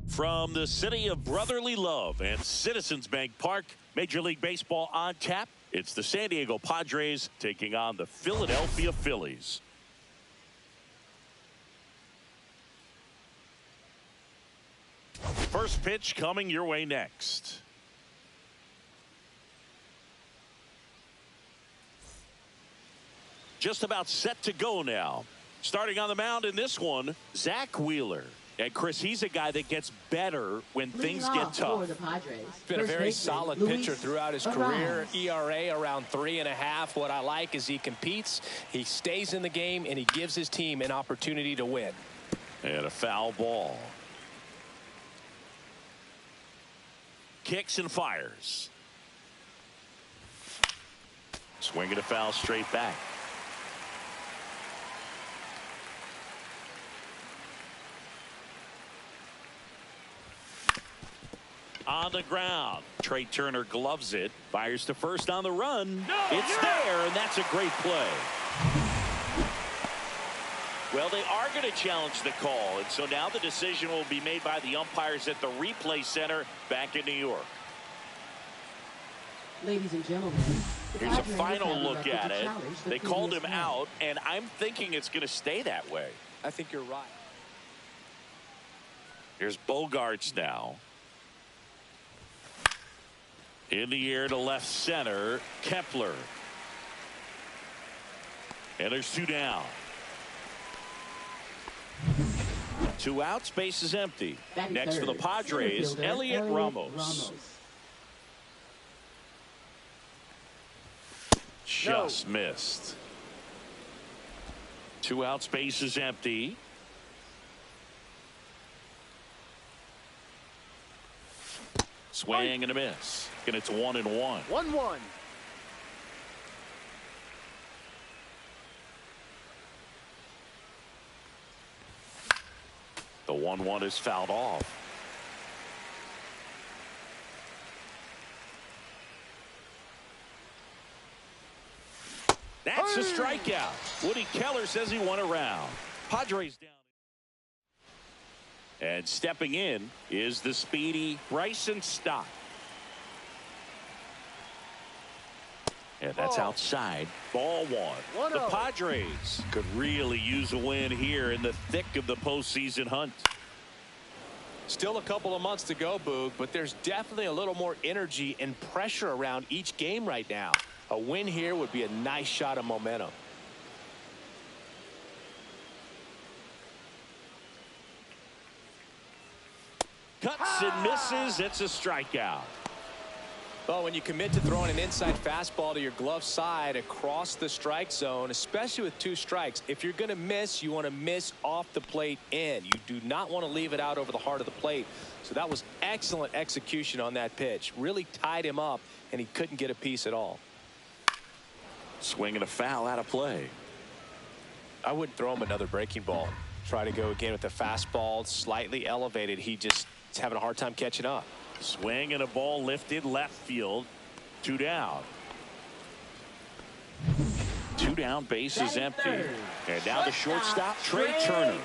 From the city of brotherly love and Citizens Bank Park, Major League Baseball on tap. It's the San Diego Padres taking on the Philadelphia Phillies. First pitch coming your way next. Just about set to go now. Starting on the mound in this one, Zach Wheeler. And Chris, he's a guy that gets better when things get tough. He's been a very solid pitcher throughout his career. ERA around 3.5. What I like is he competes, he stays in the game, and he gives his team an opportunity to win. And a foul ball. Kicks and fires. Swinging a foul straight back. On the ground. Trey Turner gloves it. Fires to first on the run. It's there, and that's a great play. Well, they are going to challenge the call, and so now the decision will be made by the umpires at the replay center back in New York. Ladies and gentlemen, here's a final look at it. They called him out, and I'm thinking it's going to stay that way. I think you're right. Here's Bogarts now. In the air to left center, Kepler. And there's two down. 2 outs, base is empty. Next for the Padres, Elliot Ramos. Just missed. 2 outs, base is empty. Swing and a miss. And it's 1-1. 1-1. The 1-1 is fouled off. That's a strikeout. Woody Keller says he won a round. Padres down. And stepping in is the speedy Bryson Stott. And that's outside. Ball one. The Padres could really use a win here in the thick of the postseason hunt. Still a couple of months to go, Boog, but there's definitely a little more energy and pressure around each game right now. A win here would be a nice shot of momentum. Cuts and misses. It's a strikeout. Well, when you commit to throwing an inside fastball to your glove side across the strike zone, especially with 2 strikes, if you're going to miss, you want to miss off the plate in. You do not want to leave it out over the heart of the plate. So that was excellent execution on that pitch. Really tied him up, and he couldn't get a piece at all. Swinging a foul out of play. I wouldn't throw him another breaking ball. Try to go again with the fastball slightly elevated. He just is having a hard time catching up. Swing and a ball lifted left field. 2 down. 2 down, base is empty. And now the shortstop, Trey Turner.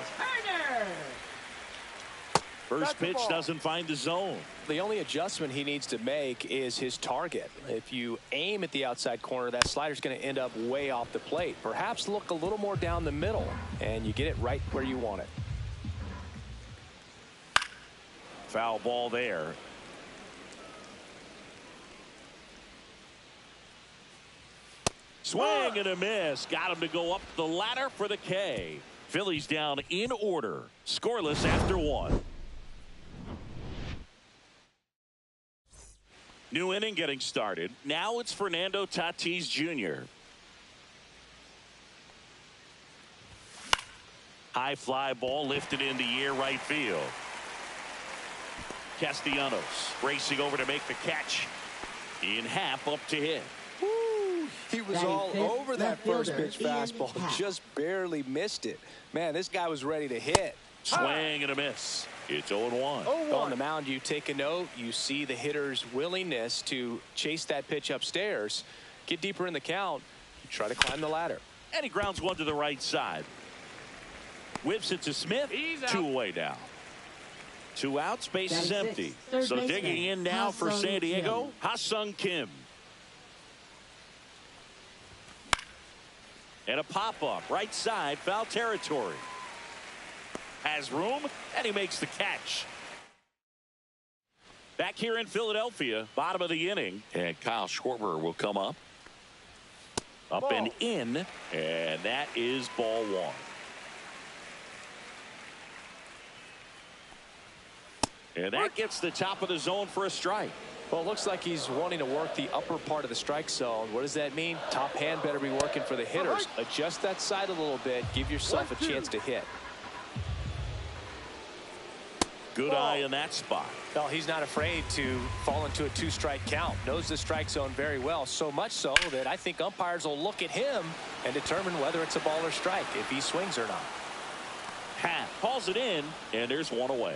First pitch doesn't find the zone. The only adjustment he needs to make is his target. If you aim at the outside corner, that slider's going to end up way off the plate. Perhaps look a little more down the middle, and you get it right where you want it. Foul ball there. Swing and a miss. Got him to go up the ladder for the K. Phillies down in order. Scoreless after 1. New inning getting started. Now it's Fernando Tatis Jr. High fly ball lifted in the air right field. Castellanos racing over to make the catch. In half up to hit. Woo, he was all over that first pitch fastball. Just barely missed it. Man, this guy was ready to hit. Swing and a miss. It's 0-1. On the mound, you take a note. You see the hitter's willingness to chase that pitch upstairs. Get deeper in the count. Try to climb the ladder. And he grounds one to the right side. Whips it to Smith. 2 away now. 2 outs. Base is empty. So digging in now for San Diego, Ha-Sung Kim. And a pop-up. Right side. Foul territory. Has room. And he makes the catch. Back here in Philadelphia. Bottom of the inning. And Kyle Schwarber will come up. Up and in. And that is ball 1. And that gets the top of the zone for a strike. Well, it looks like he's wanting to work the upper part of the strike zone. What does that mean? Top hand better be working for the hitters. Adjust that side a little bit. Give yourself a chance to hit. Good eye in that spot. Well, he's not afraid to fall into a 2-strike count. Knows the strike zone very well. So much so that I think umpires will look at him and determine whether it's a ball or strike, if he swings or not. Calls it in, and there's 1 away.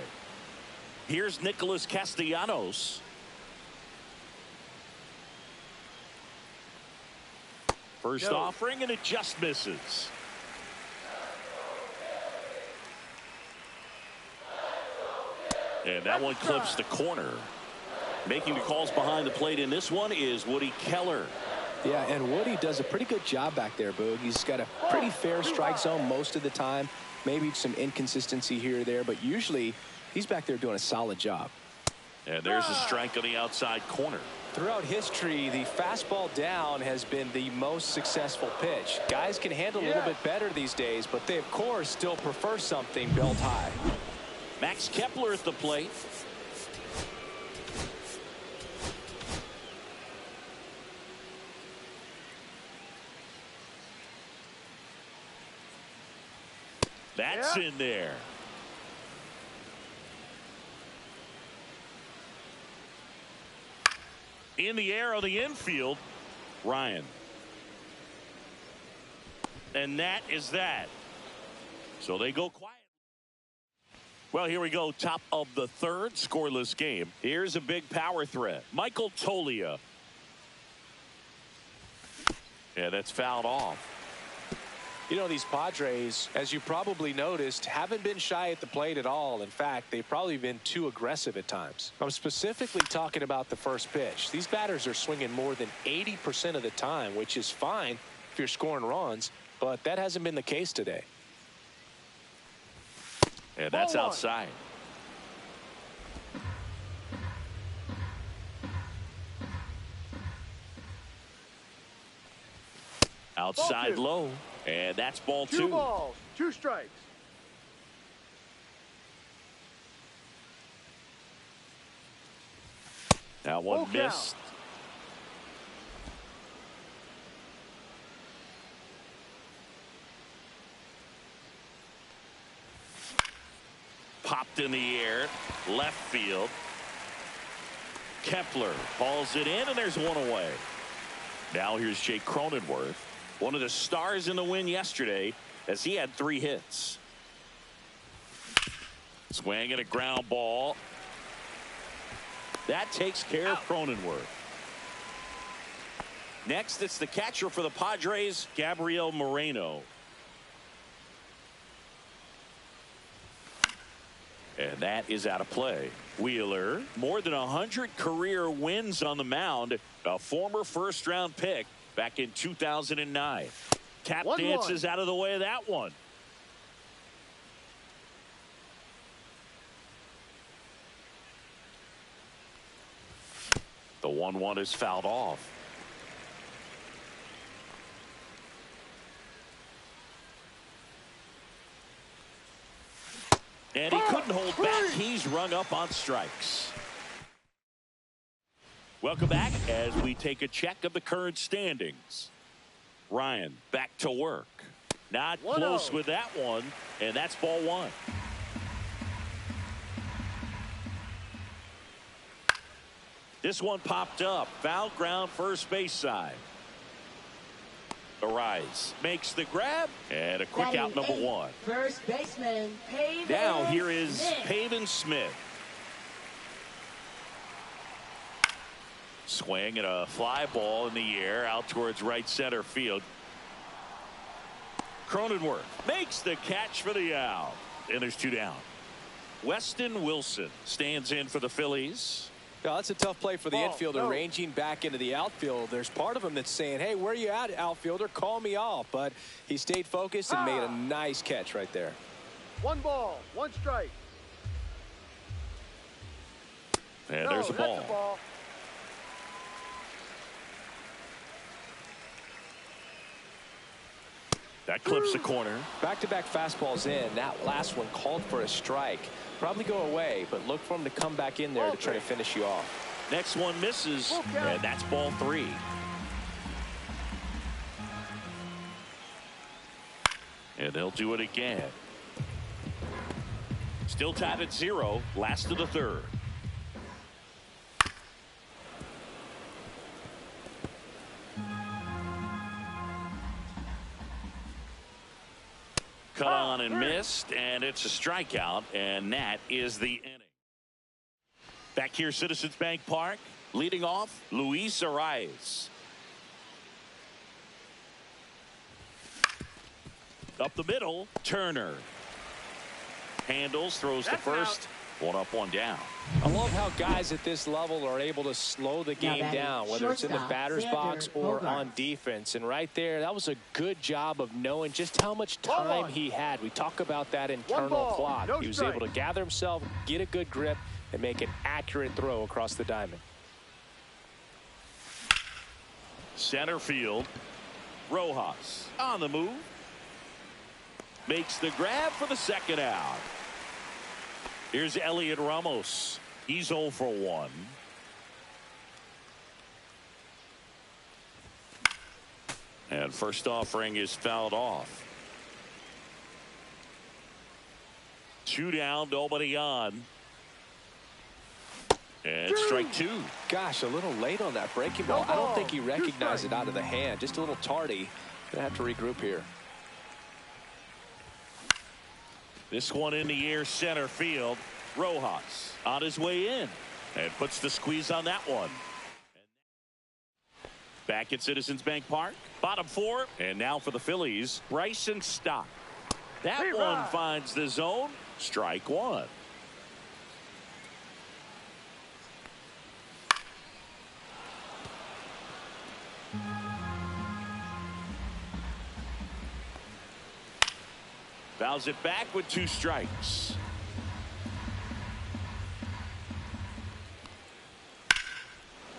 Here's Nicholas Castellanos. First offering, and it just misses. And that one clips the corner. Making the calls behind the plate in this one is Woody Keller. Yeah, and Woody does a pretty good job back there, Boog. He's got a pretty fair strike zone most of the time. Maybe some inconsistency here or there, but usually he's back there doing a solid job. And there's a strike on the outside corner. Throughout history, the fastball down has been the most successful pitch. Guys can handle a little bit better these days, but they, of course, still prefer something belt high. Max Kepler at the plate. That's in there. In the air on the infield, Ryan. And that is that. So they go quiet. Well, here we go. Top of the 3rd, scoreless game. Here's a big power threat. Michael Toglia. Yeah, that's fouled off. You know, these Padres, as you probably noticed, haven't been shy at the plate at all. In fact, they've probably been too aggressive at times. I'm specifically talking about the first pitch. These batters are swinging more than 80% of the time, which is fine if you're scoring runs, but that hasn't been the case today. And that's outside. Outside low. And that's ball 2. 2 balls, 2 strikes. That one missed. Popped in the air, left field. Kepler hauls it in, and there's 1 away. Now here's Jake Cronenworth, one of the stars in the win yesterday, as he had 3 hits. Swing and a ground ball. That takes care of Cronenworth. Next, it's the catcher for the Padres, Gabriel Moreno. And that is out of play. Wheeler, more than 100 career wins on the mound, a former first-round pick back in 2009. Tap dances out of the way of that one. The 1-1 is fouled off. And he couldn't hold back. He's rung up on strikes. Welcome back as we take a check of the current standings. Ryan back to work. Not close with that one, and that's ball one. This one popped up. Foul ground, first base side. Arise makes the grab, and a quick out, number one. First baseman, Pavin now here is Smith. Pavin Smith. Swing and a fly ball in the air out towards right center field. Cronenworth makes the catch for the out, and there's two down. Weston Wilson stands in for the Phillies. Yeah, that's a tough play for the infielder, ranging back into the outfield. There's part of him that's saying, hey, where are you at, outfielder? Call me off. But he stayed focused and made a nice catch right there. 1 ball, 1 strike. And there's a ball. That clips the corner. Back-to-back fastballs in. That last one called for a strike. Probably go away, but look for him to come back in there to try to finish you off. Next one misses, and that's ball 3. And they'll do it again. Still tied at 0, last of the third. Cut on and missed, and it's a strikeout, and that is the inning. Back here, Citizens Bank Park, leading off, Luis Arias. Up the middle, Turner. Handles, throws to first. One up, one down. I love how guys at this level are able to slow the game down, whether it's in the batter's box or on defense. And right there, that was a good job of knowing just how much time he had. We talk about that internal clock. He was able to gather himself, get a good grip, and make an accurate throw across the diamond. Center field, Rojas on the move. Makes the grab for the second out. Here's Elliot Ramos. He's 0 for 1. And first offering is fouled off. 2 down, nobody on. And strike 2. Gosh, a little late on that breaking ball. I don't think he recognized it out of the hand. Just a little tardy. Gonna have to regroup here. This one in the air, center field. Rojas on his way in and puts the squeeze on that one. Back at Citizens Bank Park, bottom 4, and now for the Phillies, Bryson Stott. That one finds the zone. Strike 1. Fouls it back with 2 strikes.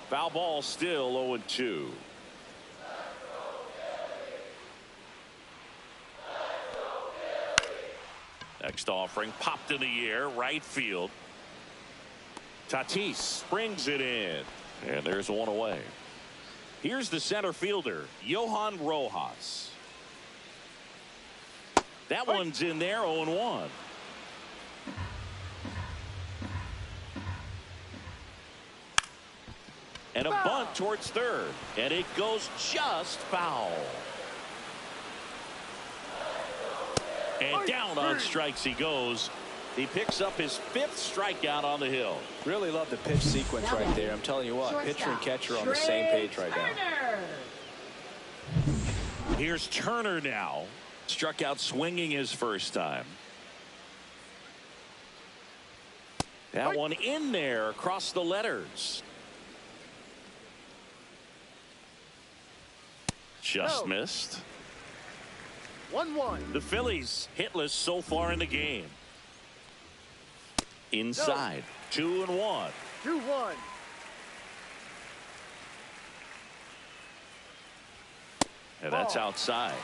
Foul ball, still 0-2. Next offering popped in the air, right field. Tatis brings it in, and there's one away. Here's the center fielder, Johan Rojas. That one's in there, 0-1. And a bunt towards third, and it goes just foul. And down on strikes he goes. He picks up his 5th strikeout on the hill. Really love the pitch sequence right there. I'm telling you what, pitcher and catcher are on the same page right now. Here's Turner now. Struck out swinging his first time. That one in there across the letters. Just missed. 1-1. The Phillies hitless so far in the game. Inside. 2-1. 2-1. And that's outside.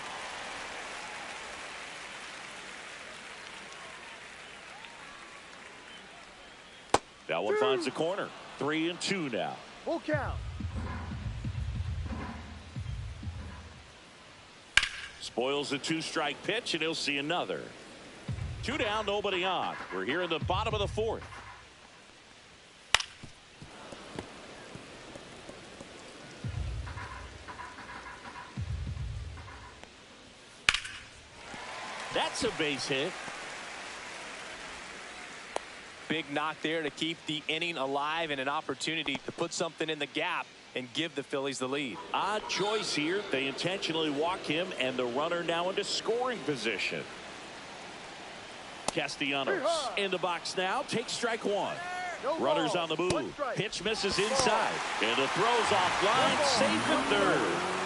That one finds the corner. 3-2 now. Full count. Spoils a 2-strike pitch, and he'll see another. 2 down, nobody on. We're here in the bottom of the 4th. That's a base hit. Big knock there to keep the inning alive and an opportunity to put something in the gap and give the Phillies the lead. Odd choice here. They intentionally walk him, and the runner now into scoring position. Castellanos in the box now. Takes strike 1. No Runners ball. on the move. 1 strike. Pitch misses inside. And the throw's offline. Safe at third.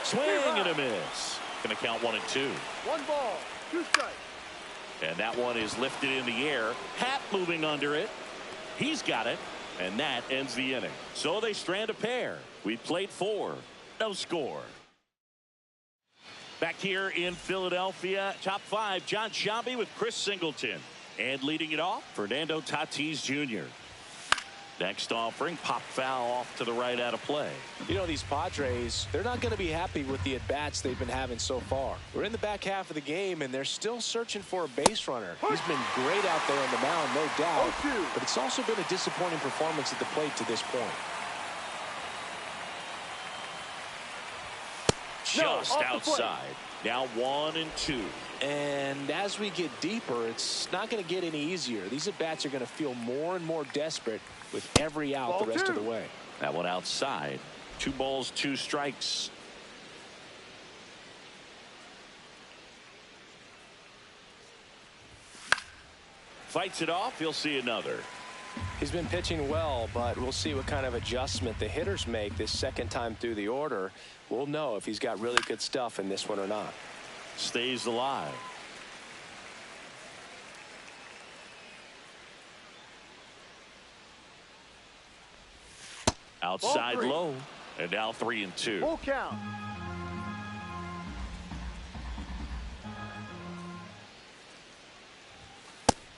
Swing and a miss. Going to count 1-2. 1 ball, 2 strikes. And that one is lifted in the air. Happ moving under it. He's got it. And that ends the inning. So they strand a pair. We played 4. No score. Back here in Philadelphia, top 5, John Sciambi with Chris Singleton. And leading it off, Fernando Tatis Jr. Next offering, pop foul off to the right out of play. You know, these Padres, they're not going to be happy with the at-bats they've been having so far. We're in the back half of the game, and they're still searching for a base runner. He's been great out there on the mound, no doubt. But it's also been a disappointing performance at the plate to this point. Just outside. Now 1-2. And as we get deeper, it's not going to get any easier. These at-bats are going to feel more and more desperate with every out the rest of the way. That one outside. 2 balls, 2 strikes. Fights it off. He'll see another. He's been pitching well, but we'll see what kind of adjustment the hitters make this second time through the order. We'll know if he's got really good stuff in this one or not. Stays alive. Outside low. And now 3-2. Full count.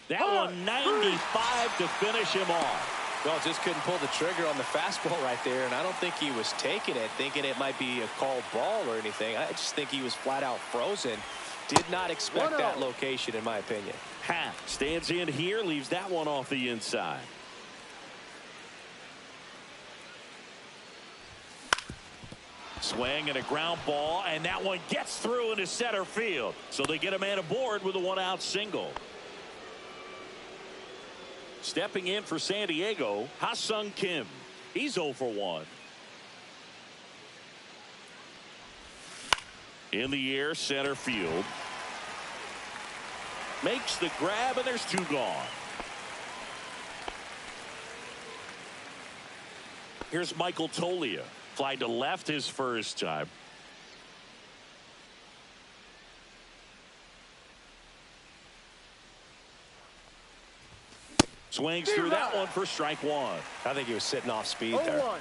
That one 95 to finish him off. Well, just couldn't pull the trigger on the fastball right there, and I don't think he was taking it, thinking it might be a called ball or anything. I just think he was flat out frozen. Did not expect that location, in my opinion. Happ stands in here, leaves that one off the inside. Swing and a ground ball, and that one gets through into center field. So they get a man aboard with a 1-out single. Stepping in for San Diego, Ha-Sung Kim. He's 0 for 1. In the air, center field. Makes the grab, and there's 2 gone. Here's Michael Toglia. Fly to left his first time. Swings through that one for strike 1. I think he was sitting off speed there. 0-1.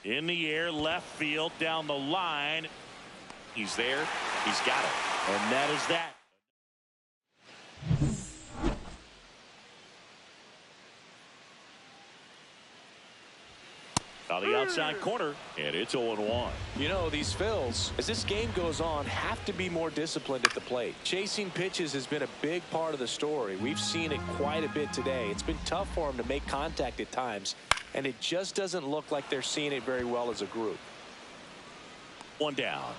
In the air, left field, down the line. He's there. He's got it. And that is that. On the outside corner, and it's 0-1. You know, these Phils, as this game goes on, have to be more disciplined at the plate. Chasing pitches has been a big part of the story. We've seen it quite a bit today. It's been tough for them to make contact at times, and it just doesn't look like they're seeing it very well as a group. 1 down.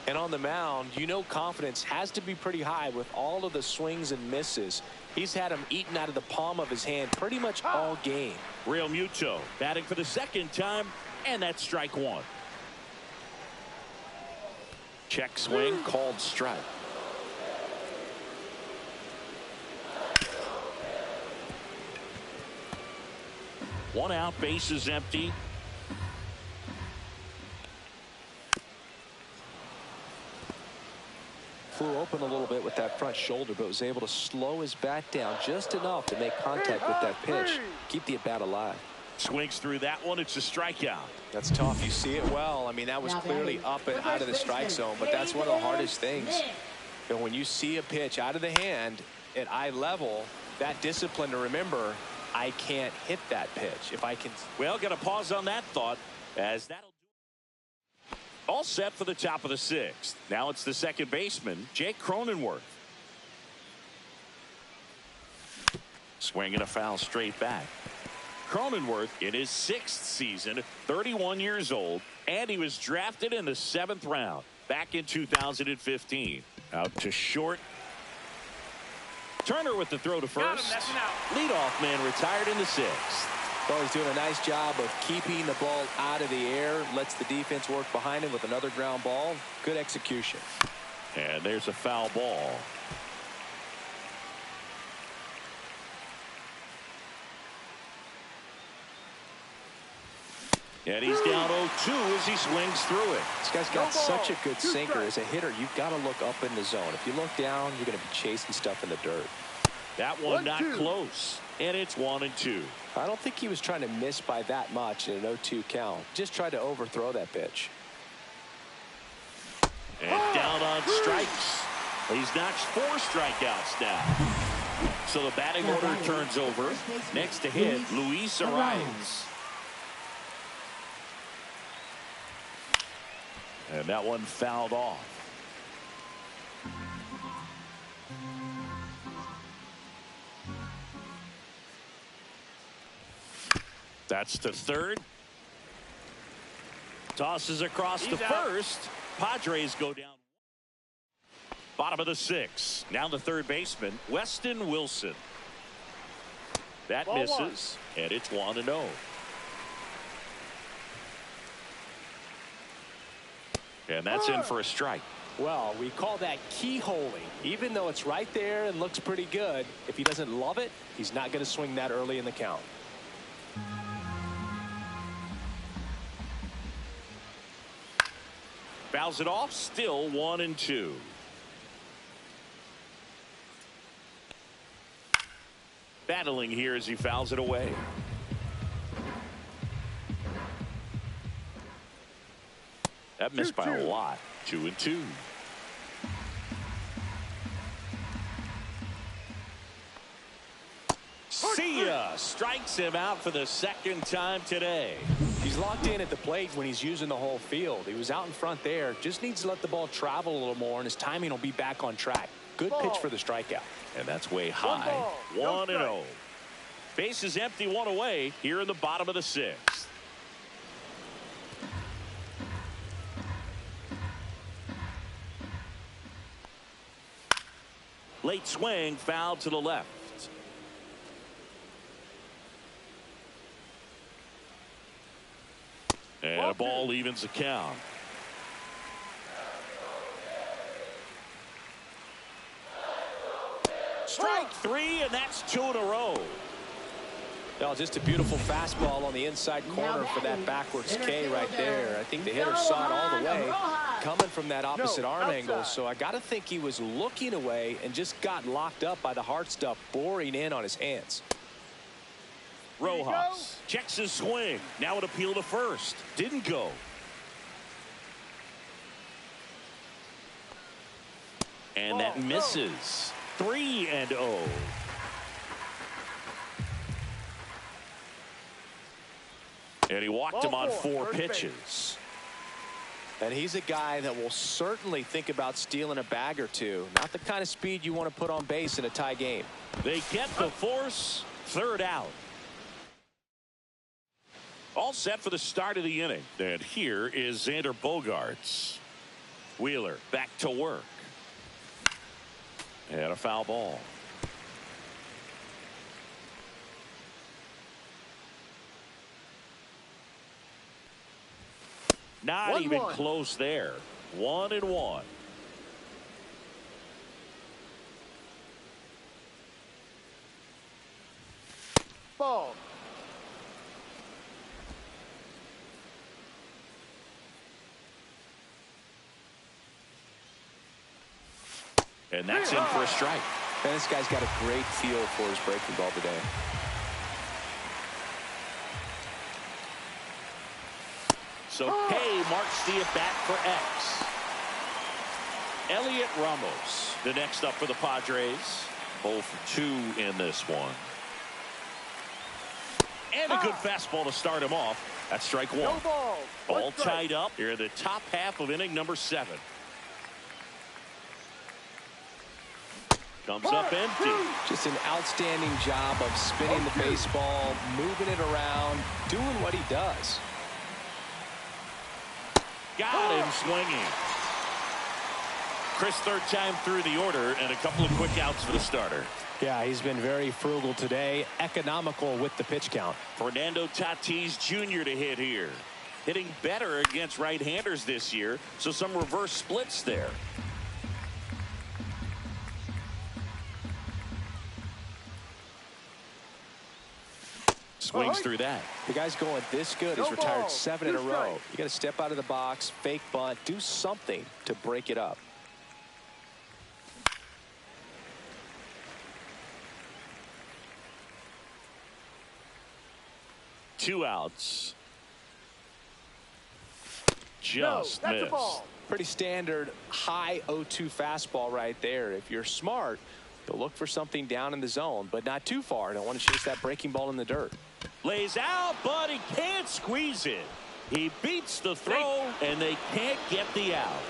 And on the mound, you know, confidence has to be pretty high with all of the swings and misses. He's had them eaten out of the palm of his hand pretty much all game. Real Muto batting for the second time, and that's strike 1. Check swing, called strike. One out, base is empty. flew open a little bit with that front shoulder, but was able to slow his bat down just enough to make contact with that pitch, keep the at-bat alive. Swings through that one. It's a strikeout. That's tough. You see it well. I mean, that was clearly up and out of the strike zone, but that's one of the hardest things. You know, when you see a pitch out of the hand at eye level, that discipline to remember, I can't hit that pitch. If I can. Well, got to pause on that thought, as that'll do. All set for the top of the sixth. Now it's the second baseman, Jake Cronenworth. Swinging a foul straight back. Cronenworth in his sixth season, 31 years old, and he was drafted in the 7th round back in 2015. Out to short. Turner with the throw to first. Leadoff man retired in the 6th. Well, he's doing a nice job of keeping the ball out of the air. Lets the defense work behind him with another ground ball. Good execution. And there's a foul ball. And he's down 0-2 as he swings through it. This guy's got such a good sinker. As a hitter, you've got to look up in the zone. If you look down, you're going to be chasing stuff in the dirt. That one not close. And it's 1-2. I don't think he was trying to miss by that much in an 0-2 count. Just tried to overthrow that pitch. And down on strikes. He's notched 4 strikeouts now. So the batting order turns over. Next to hit, Luis Arias. And that one fouled off. That's to third. Tosses across to first. Padres go down. Bottom of the 6th. Now the third baseman, Weston Wilson. That misses, and it's 1-0. And that's in for a strike. Well, we call that keyholing. Even though it's right there and looks pretty good, if he doesn't love it, he's not going to swing that early in the count. Fouls it off, still 1-2. Battling here as he fouls it away. That missed by a lot. 2-2. See ya. Strikes him out for the 2nd time today. He's locked in at the plate when he's using the whole field. He was out in front there. Just needs to let the ball travel a little more, and his timing will be back on track. Good pitch for the strikeout. And that's way high. 1-0. Base is empty, 1 away here in the bottom of the 6th. Late swing, foul to the left. And a ball evens the count. Strike 3, and that's 2 in a row. Well, just a beautiful fastball on the inside corner for that backwards K right there. I think the hitter saw it all the way coming from that opposite arm angle. So I got to think he was looking away and just got locked up by the hard stuff boring in on his hands. Rojas checks his swing. Now an appeal to first. Didn't go. And that misses. 3-0. And he walked him on 4 pitches. And he's a guy that will certainly think about stealing a bag or two. Not the kind of speed you want to put on base in a tie game. They get the force. 3rd out. All set for the start of the inning. And here is Xander Bogaerts. Wheeler back to work. And a foul ball. Not even close there. 1-1. Ball. And that's in for a strike. And this guy's got a great feel for his breaking ball today. So K marks the at-bat for X. Elliot Ramos, the next up for the Padres. 0 for 2 in this one. And a good fastball to start him off. That's strike one. No ball. All tied up here in the top half of inning number 7. Comes up empty. Just an outstanding job of spinning the baseball, moving it around, doing what he does. Got him swinging. Chris, third time through the order, and a couple of quick outs for the starter. Yeah, he's been very frugal today, economical with the pitch count. Fernando Tatis Jr. to hit here. Hitting better against right-handers this year, so some reverse splits there. Swings through that. The guy's going this good. He's retired 7 in a row. You got to step out of the box, fake bunt, do something to break it up. Two outs. Just that's a missed. ball. Pretty standard high 0-2 fastball right there. If you're smart, you'll look for something down in the zone, but not too far. Don't want to chase that breaking ball in the dirt. Lays out, but he can't squeeze it. He beats the throw, and they can't get the out.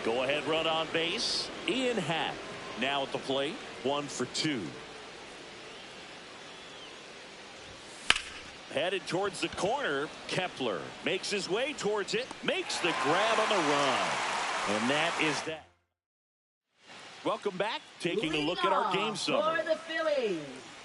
Go ahead run on base. Ian Happ now at the plate. 1 for 2. Headed towards the corner. Kepler makes his way towards it. Makes the grab on the run. And that is that. Welcome back. Taking a look at our game summary. For the Phillies,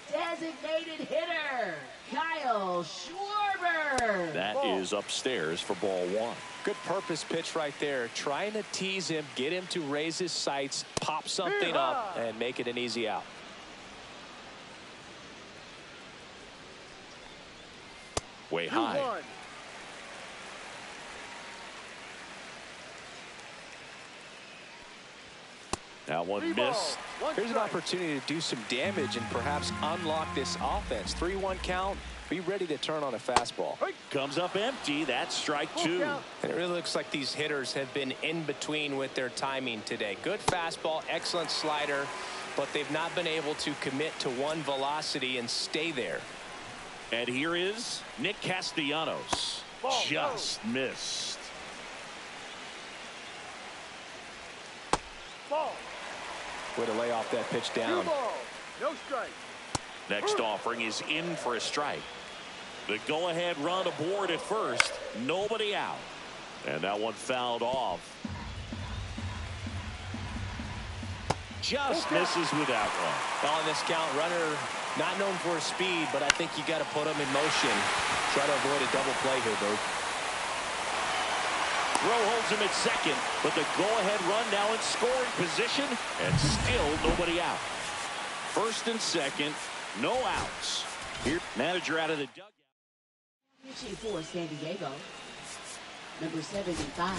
designated hitter, Kyle Schwarber. That is upstairs for ball 1. Good purpose pitch right there. Trying to tease him, get him to raise his sights, pop something up, and make it an easy out. Way high. 2-1. That one 3 missed. balls, 1 Here's an strike. opportunity to do some damage and perhaps unlock this offense. 3-1 count. Be ready to turn on a fastball. Comes up empty. That's strike 2. And it really looks like these hitters have been in between with their timing today. Good fastball, excellent slider, but they've not been able to commit to one velocity and stay there. And here is Nick Castellanos. Ball, Just missed. Ball. Way to lay off that pitch 2 down. balls. No strike. Next offering is in for a strike. The go-ahead run aboard at first. Nobody out. And that one fouled off. Just misses with that one. On this count, runner not known for his speed, but I think you got to put him in motion. Try to avoid a double play here, Bert. Rowe holds him at second, but the go-ahead run now in scoring position, and still nobody out. First and second, no outs. Here, manager out of the dugout. Pitching for San Diego, number 75,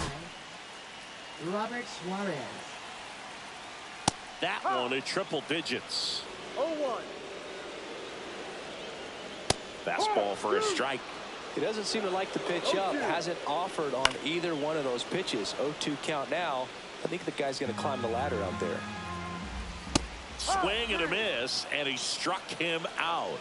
Robert Suarez. That one at triple digits. 0-1. Fastball for a strike. He doesn't seem to like the pitch up. Hasn't offered on either one of those pitches. 0-2 count now. I think the guy's going to climb the ladder out there. Swing and a miss, and he struck him out.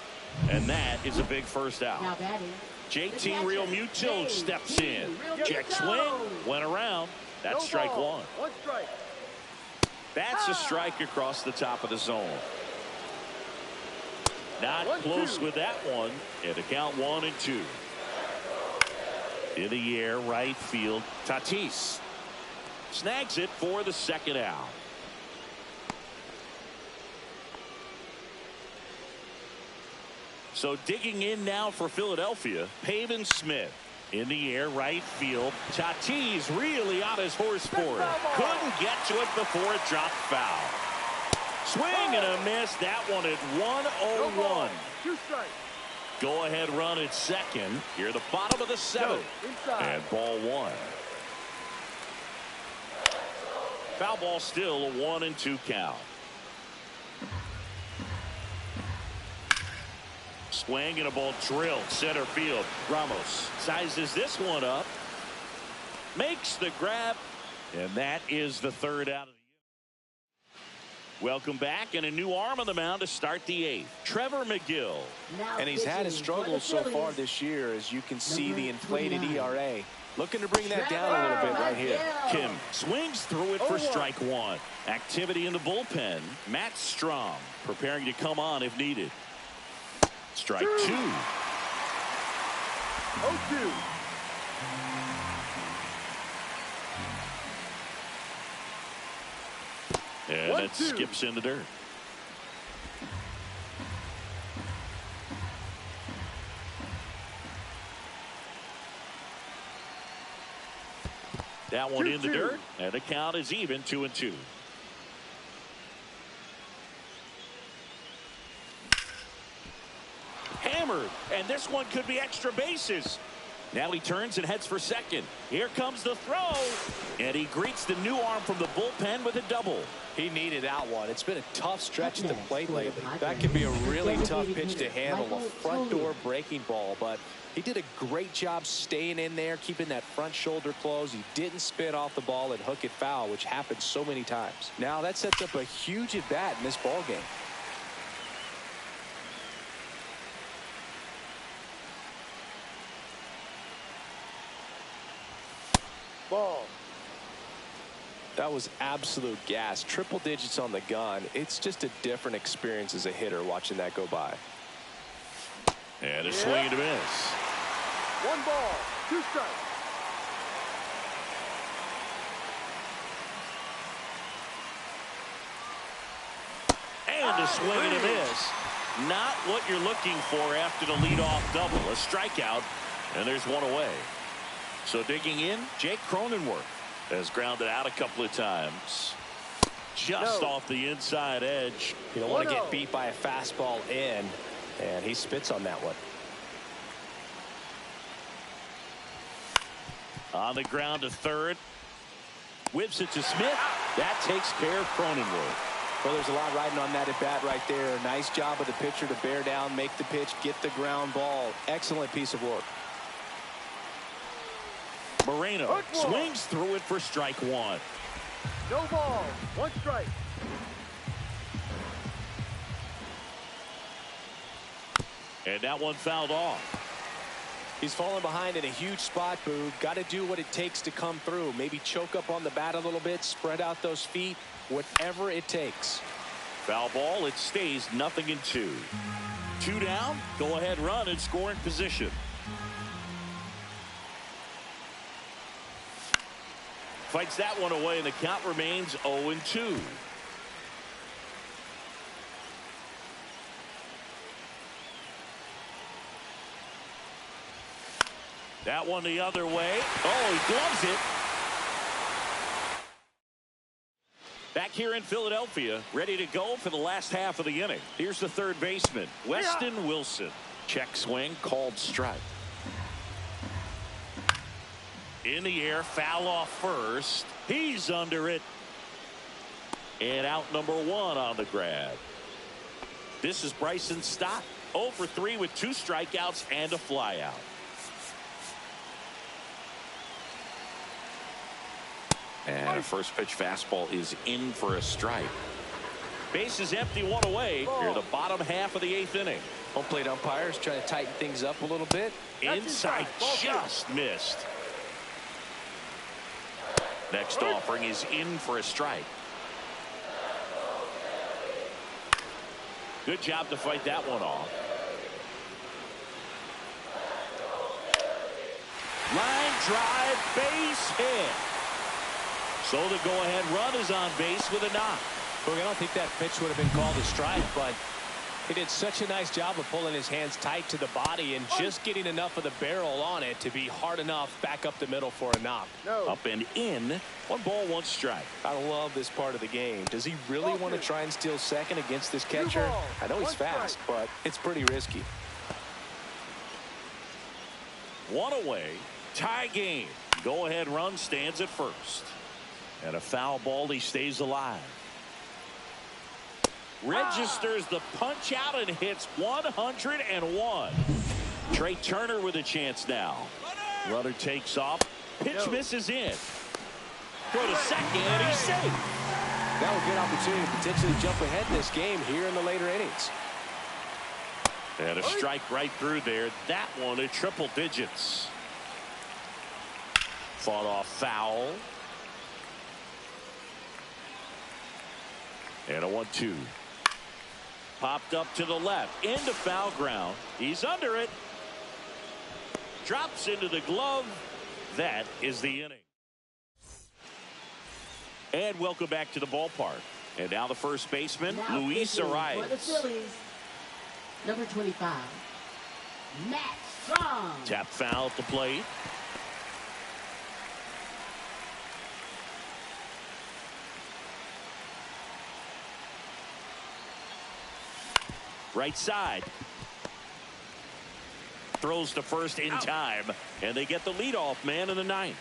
And that is a big first out. Now batting, JT Real Mutil steps in. Check swing, went around. That's strike 1. 1 strike. That's a strike across the top of the zone. Not close with that one. And the count 1 and 2. In the air, right field. Tatis snags it for the second out. So digging in now for Philadelphia, Pavin Smith. In the air, right field. Tatis really on his horse for it. Couldn't get to it before it dropped foul. Swing and a miss. That one at 1-0-1. 2 strikes. Go ahead run at second. Here at the bottom of the 7th. And ball 1. Foul ball, still a 1-2 count. Swing and a ball drilled center field. Ramos sizes this one up, makes the grab, and that is the third out of the inning. Welcome back, and a new arm on the mound to start the 8th. Trevor McGill. And he's had his struggles so far this year, as you can see the inflated ERA. Looking to bring that down a little bit right here. Kim swings through it for strike 1. Activity in the bullpen. Matt Strom preparing to come on if needed. Strike 2. 0-2. And that skips in the dirt. That one in the dirt, and the count is even, 2-2. Hammered, and this one could be extra bases. Now he turns and heads for second. Here comes the throw, and he greets the new arm from the bullpen with a double. He needed that one. It's been a tough stretch at the plate lately. That could be a really tough pitch to handle, a front door breaking ball, but he did a great job staying in there, keeping that front shoulder closed. He didn't spit off the ball and hook it foul, which happens so many times. Now that sets up a huge at bat in this ball game. Ball. That was absolute gas. Triple digits on the gun. It's just a different experience as a hitter watching that go by. And a swing and a miss. 1 ball, 2 strikes. And a swing and a miss. Not what you're looking for after the leadoff double. A strikeout, and there's one away. So digging in, Jake Cronenworth has grounded out a couple of times. Just off the inside edge. You don't want to get beat by a fastball in, and he spits on that one. On the ground to third. Whips it to Smith. That takes care of Cronenworth. Well, there's a lot riding on that at bat right there. Nice job of the pitcher to bear down, make the pitch, get the ground ball. Excellent piece of work. Moreno swings through it for strike 1. No ball, 1 strike. And that one fouled off. He's falling behind in a huge spot, Boog. Got to do what it takes to come through. Maybe choke up on the bat a little bit, spread out those feet, whatever it takes. Foul ball, it stays 0-2. 2 down, go ahead run and scoring position. Fights that one away, and the count remains 0-2. That one the other way. Oh, he gloves it. Back here in Philadelphia, ready to go for the last half of the inning. Here's the third baseman, Weston Wilson. Check swing, called strike. In the air, foul off first. He's under it. And out number 1 on the grab. This is Bryson Stott. 0 for 3 with 2 strikeouts and a flyout. And a first pitch fastball is in for a strike. Base is empty, 1 away. Here the bottom half of the 8th inning. Home plate umpires trying to tighten things up a little bit. Inside, just missed. Next offering is in for a strike. Good job to fight that one off. Line drive, base hit. So the go-ahead run is on base with a knock. Look, I don't think that pitch would have been called a strike, but he did such a nice job of pulling his hands tight to the body and just getting enough of the barrel on it to be hard enough back up the middle for a knock. Up and in. 1 ball, 1 strike. I love this part of the game. Does he really want to try and steal second against this catcher? I know he's fast, but it's pretty risky. 1 away. Tie game. Go-ahead run stands at first. And a foul ball, he stays alive. Registers the punch out and hits 101. Trey Turner with a chance now. Runner takes off. Pitch misses in. Throw to second, and he's safe. That was a good opportunity to potentially jump ahead in this game here in the later innings. And a strike right through there. That one at triple digits. Fought off foul. And a 1-2. Popped up to the left. Into foul ground. He's under it. Drops into the glove. That is the inning. And welcome back to the ballpark. And now the first baseman, Luis Arias. For the Phillies, number 25, Matt Strong. Tap foul at the plate. Right side. Throws to first in time, and they get the leadoff man in the ninth.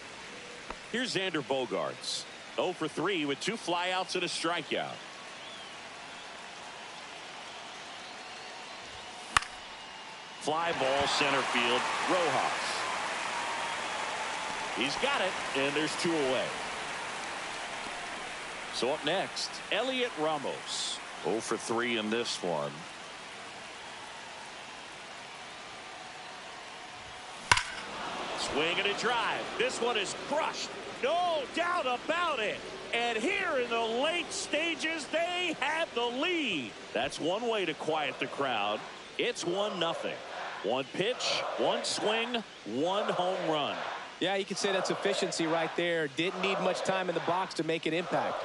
Here's Xander Bogaerts. 0 for 3 with 2 flyouts and a strikeout. Fly ball center field. Rojas. He's got it, and there's 2 away. So up next, Elliot Ramos. 0 for 3 in this one. Swing and a drive. This one is crushed. No doubt about it. And here in the late stages, they have the lead. That's one way to quiet the crowd. It's 1-0. One pitch, one swing, one home run. Yeah, you can say that's efficiency right there. Didn't need much time in the box to make an impact.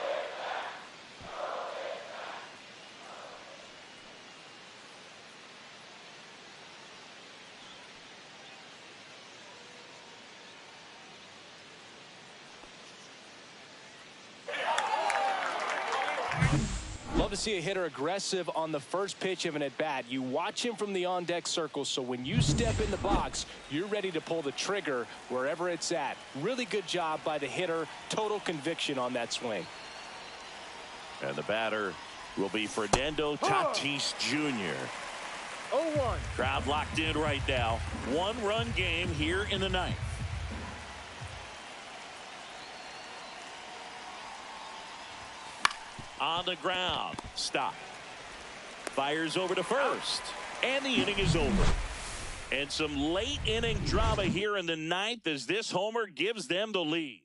Love to see a hitter aggressive on the first pitch of an at-bat. You watch him from the on-deck circle, so when you step in the box, you're ready to pull the trigger wherever it's at. Really good job by the hitter. Total conviction on that swing. And the batter will be Fernando Tatis Jr. 0-1. Crowd locked in right now. 1-run game here in the ninth. On the ground. Stop. Fires over to first. And the inning is over. And some late inning drama here in the ninth as this homer gives them the lead.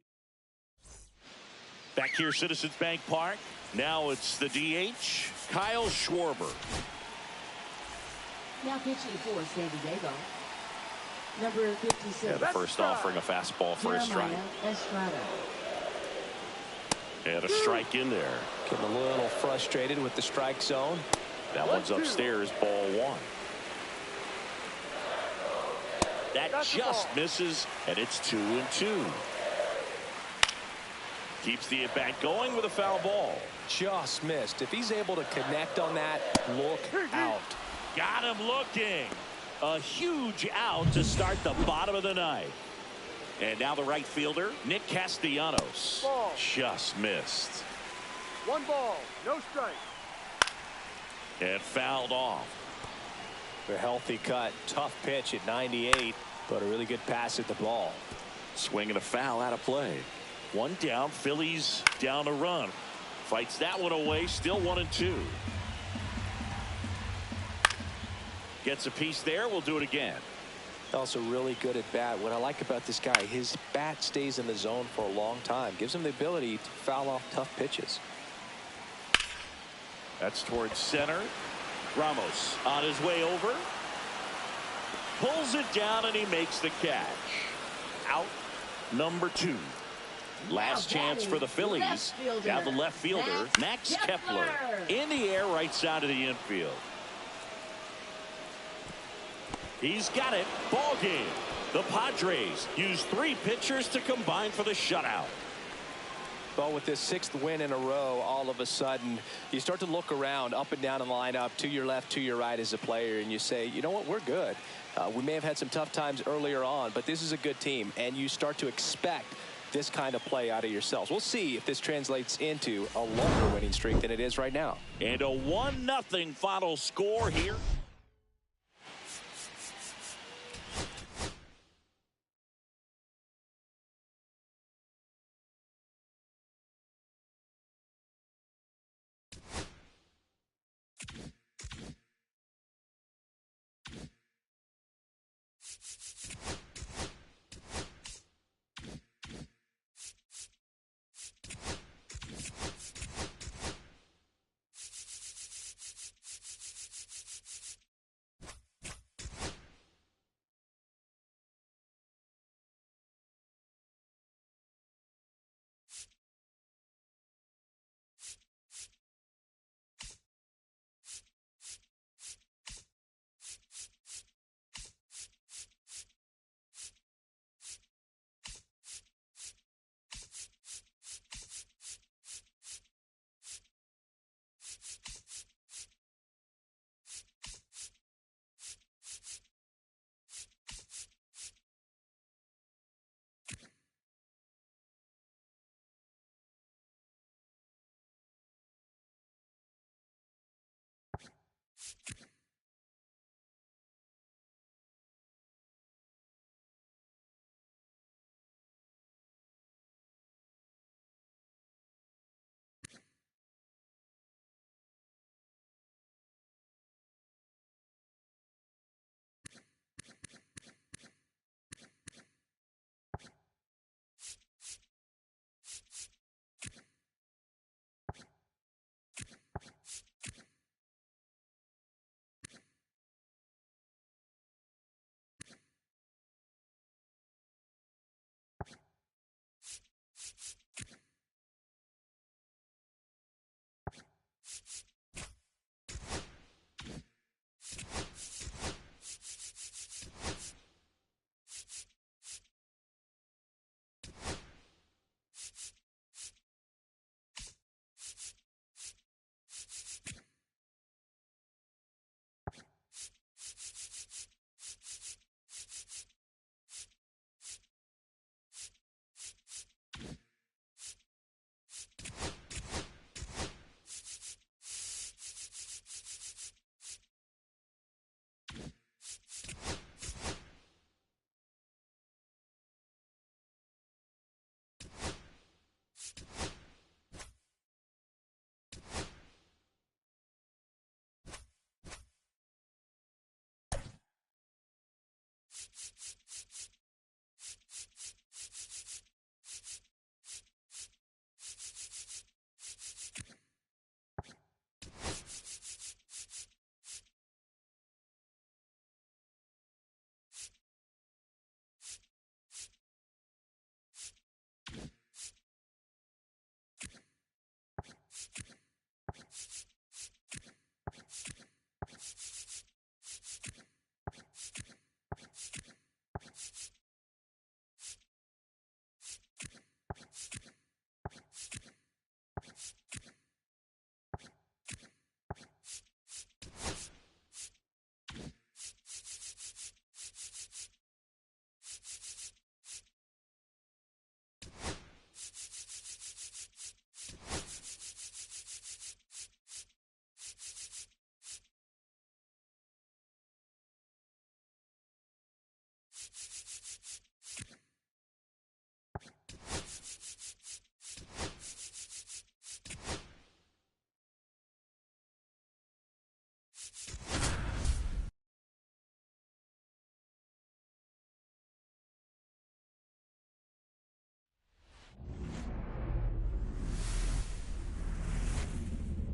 Back here, Citizens Bank Park. Now it's the DH, Kyle Schwarber. Now pitching for San Diego, number 56. Yeah, the first offering a fastball for a strike. Estrada. And a strike in there. Getting a little frustrated with the strike zone. That one's upstairs, ball 1. That just misses, and it's 2-2. Keeps the at-bat going with a foul ball. Just missed. If he's able to connect on that, look out. Got him looking. A huge out to start the bottom of the ninth. And now the right fielder, Nick Castellanos. Ball. Just missed. 1 ball, no strike. And fouled off. A healthy cut. Tough pitch at 98, but a really good pass at the ball. Swing and a foul out of play. 1 down, Phillies down a run. Fights that one away, still 1-2. Gets a piece there, we'll do it again. Also really good at bat. What I like about this guy, his bat stays in the zone for a long time. Gives him the ability to foul off tough pitches. That's towards center. Ramos on his way over. Pulls it down and he makes the catch. Out number 2. Last chance for the Phillies. Now the left fielder, Max Kepler. In the air right side of the infield. He's got it. Ball game. The Padres use 3 pitchers to combine for the shutout. Well, with this 6th win in a row, all of a sudden, you start to look around, up and down the lineup, to your left, to your right as a player, and you say, you know what, we're good. We may have had some tough times earlier on, but this is a good team, and you start to expect this kind of play out of yourselves. We'll see if this translates into a longer winning streak than it is right now. And a 1-0 final score here.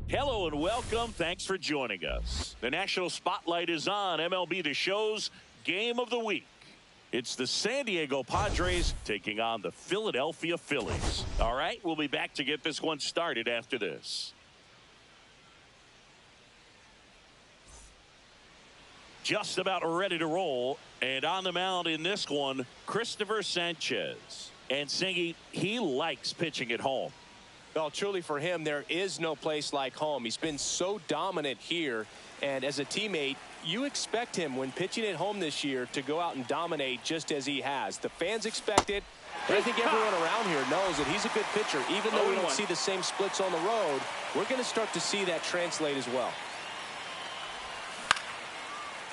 Hello and welcome. Thanks for joining us. The national spotlight is on MLB The Show's Game of the Week. It's the San Diego Padres taking on the Philadelphia Phillies. All right, we'll be back to get this one started after this. Just about ready to roll, and on the mound in this one, Christopher Sanchez. And Singy, he likes pitching at home. Well, truly for him, there is no place like home. He's been so dominant here And as a teammate, you expect him when pitching at home this year to go out and dominate just as he has. The fans expect it. And I think everyone around here knows that he's a good pitcher. Even though we don't see the same splits on the road, we're going to start to see that translate as well.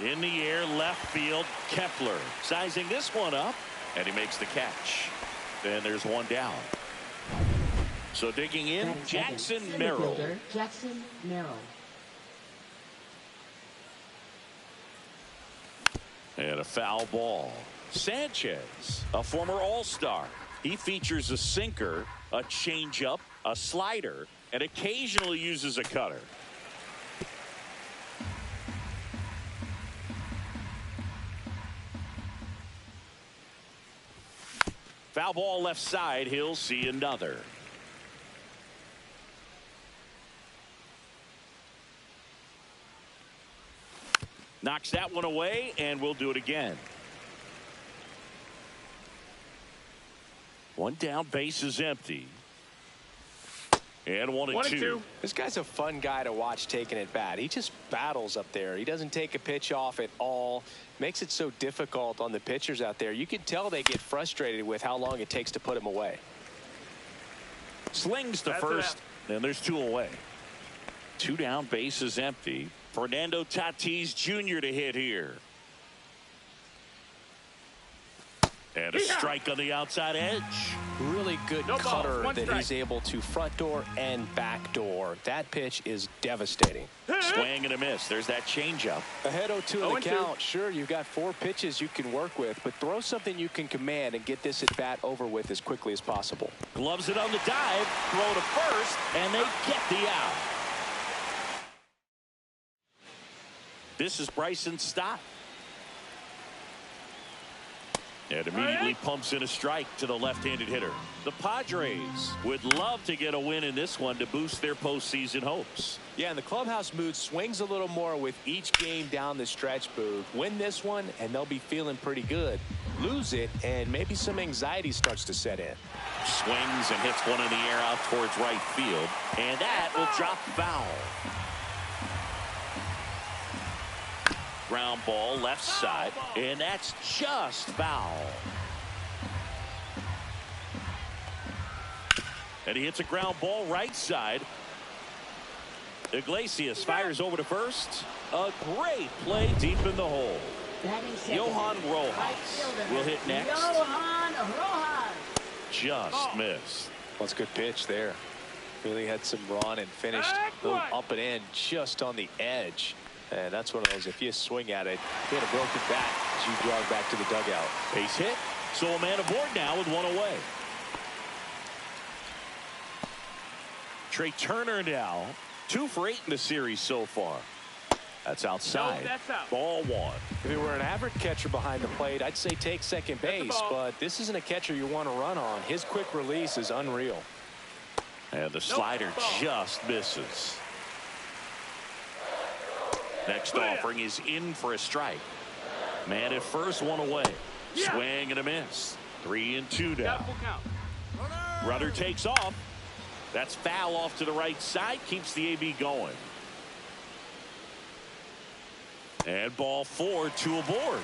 In the air, left field, Kepler sizing this one up, and he makes the catch. And there's one down. So digging in, Jackson Merrill. Jackson Merrill. And a foul ball. Sanchez, a former All-Star. He features a sinker, a changeup, a slider, and occasionally uses a cutter. Foul ball left side. He'll see another. Knocks that one away, and we'll do it again. One down, base is empty. And 1-2. This guy's a fun guy to watch taking at bat. He just battles up there. He doesn't take a pitch off at all. Makes it so difficult on the pitchers out there. You can tell they get frustrated with how long it takes to put him away. Slings the first, and there's two away. Two down, base is empty. Fernando Tatis Jr. to hit here. And a strike on the outside edge. Really good cutter that he's able to front door and back door. That pitch is devastating. Swing and a miss. There's that changeup. Ahead 0-2 in the count. Sure, you've got 4 pitches you can work with, but throw something you can command and get this at bat over with as quickly as possible. Gloves it on the dive. Throw to first, and they get the out. This is Bryson Stott. And immediately pumps in a strike to the left-handed hitter. The Padres would love to get a win in this one to boost their postseason hopes. Yeah, and the clubhouse mood swings a little more with each game down the stretch, Booth. Win this one, and they'll be feeling pretty good. Lose it, and maybe some anxiety starts to set in. Swings and hits one in the air out towards right field. And that will drop foul. Ground ball left side, and that's just foul. And he hits a ground ball right side. Iglesias fires over to first. A great play deep in the hole. Johan Rojas will hit next. Johan Rojas. Just missed. Well, it's a good pitch there. Really had some run and finished a little up and in just on the edge. And that's one of those, if you swing at it, hit a broken bat as you jog back to the dugout. Base hit. So a man aboard now with one away. Trey Turner now 2 for 8 in the series so far. That's outside. No, that's out. Ball 1. If it were an average catcher behind the plate, I'd say take second base, but this isn't a catcher you want to run on. His quick release is unreal. And the slider just misses. Next offering is in for a strike. Man at first, one away. Swing and a miss. 3-2 down. Runner takes off. That's foul off to the right side. Keeps the AB going. And ball 4, 2 aboard.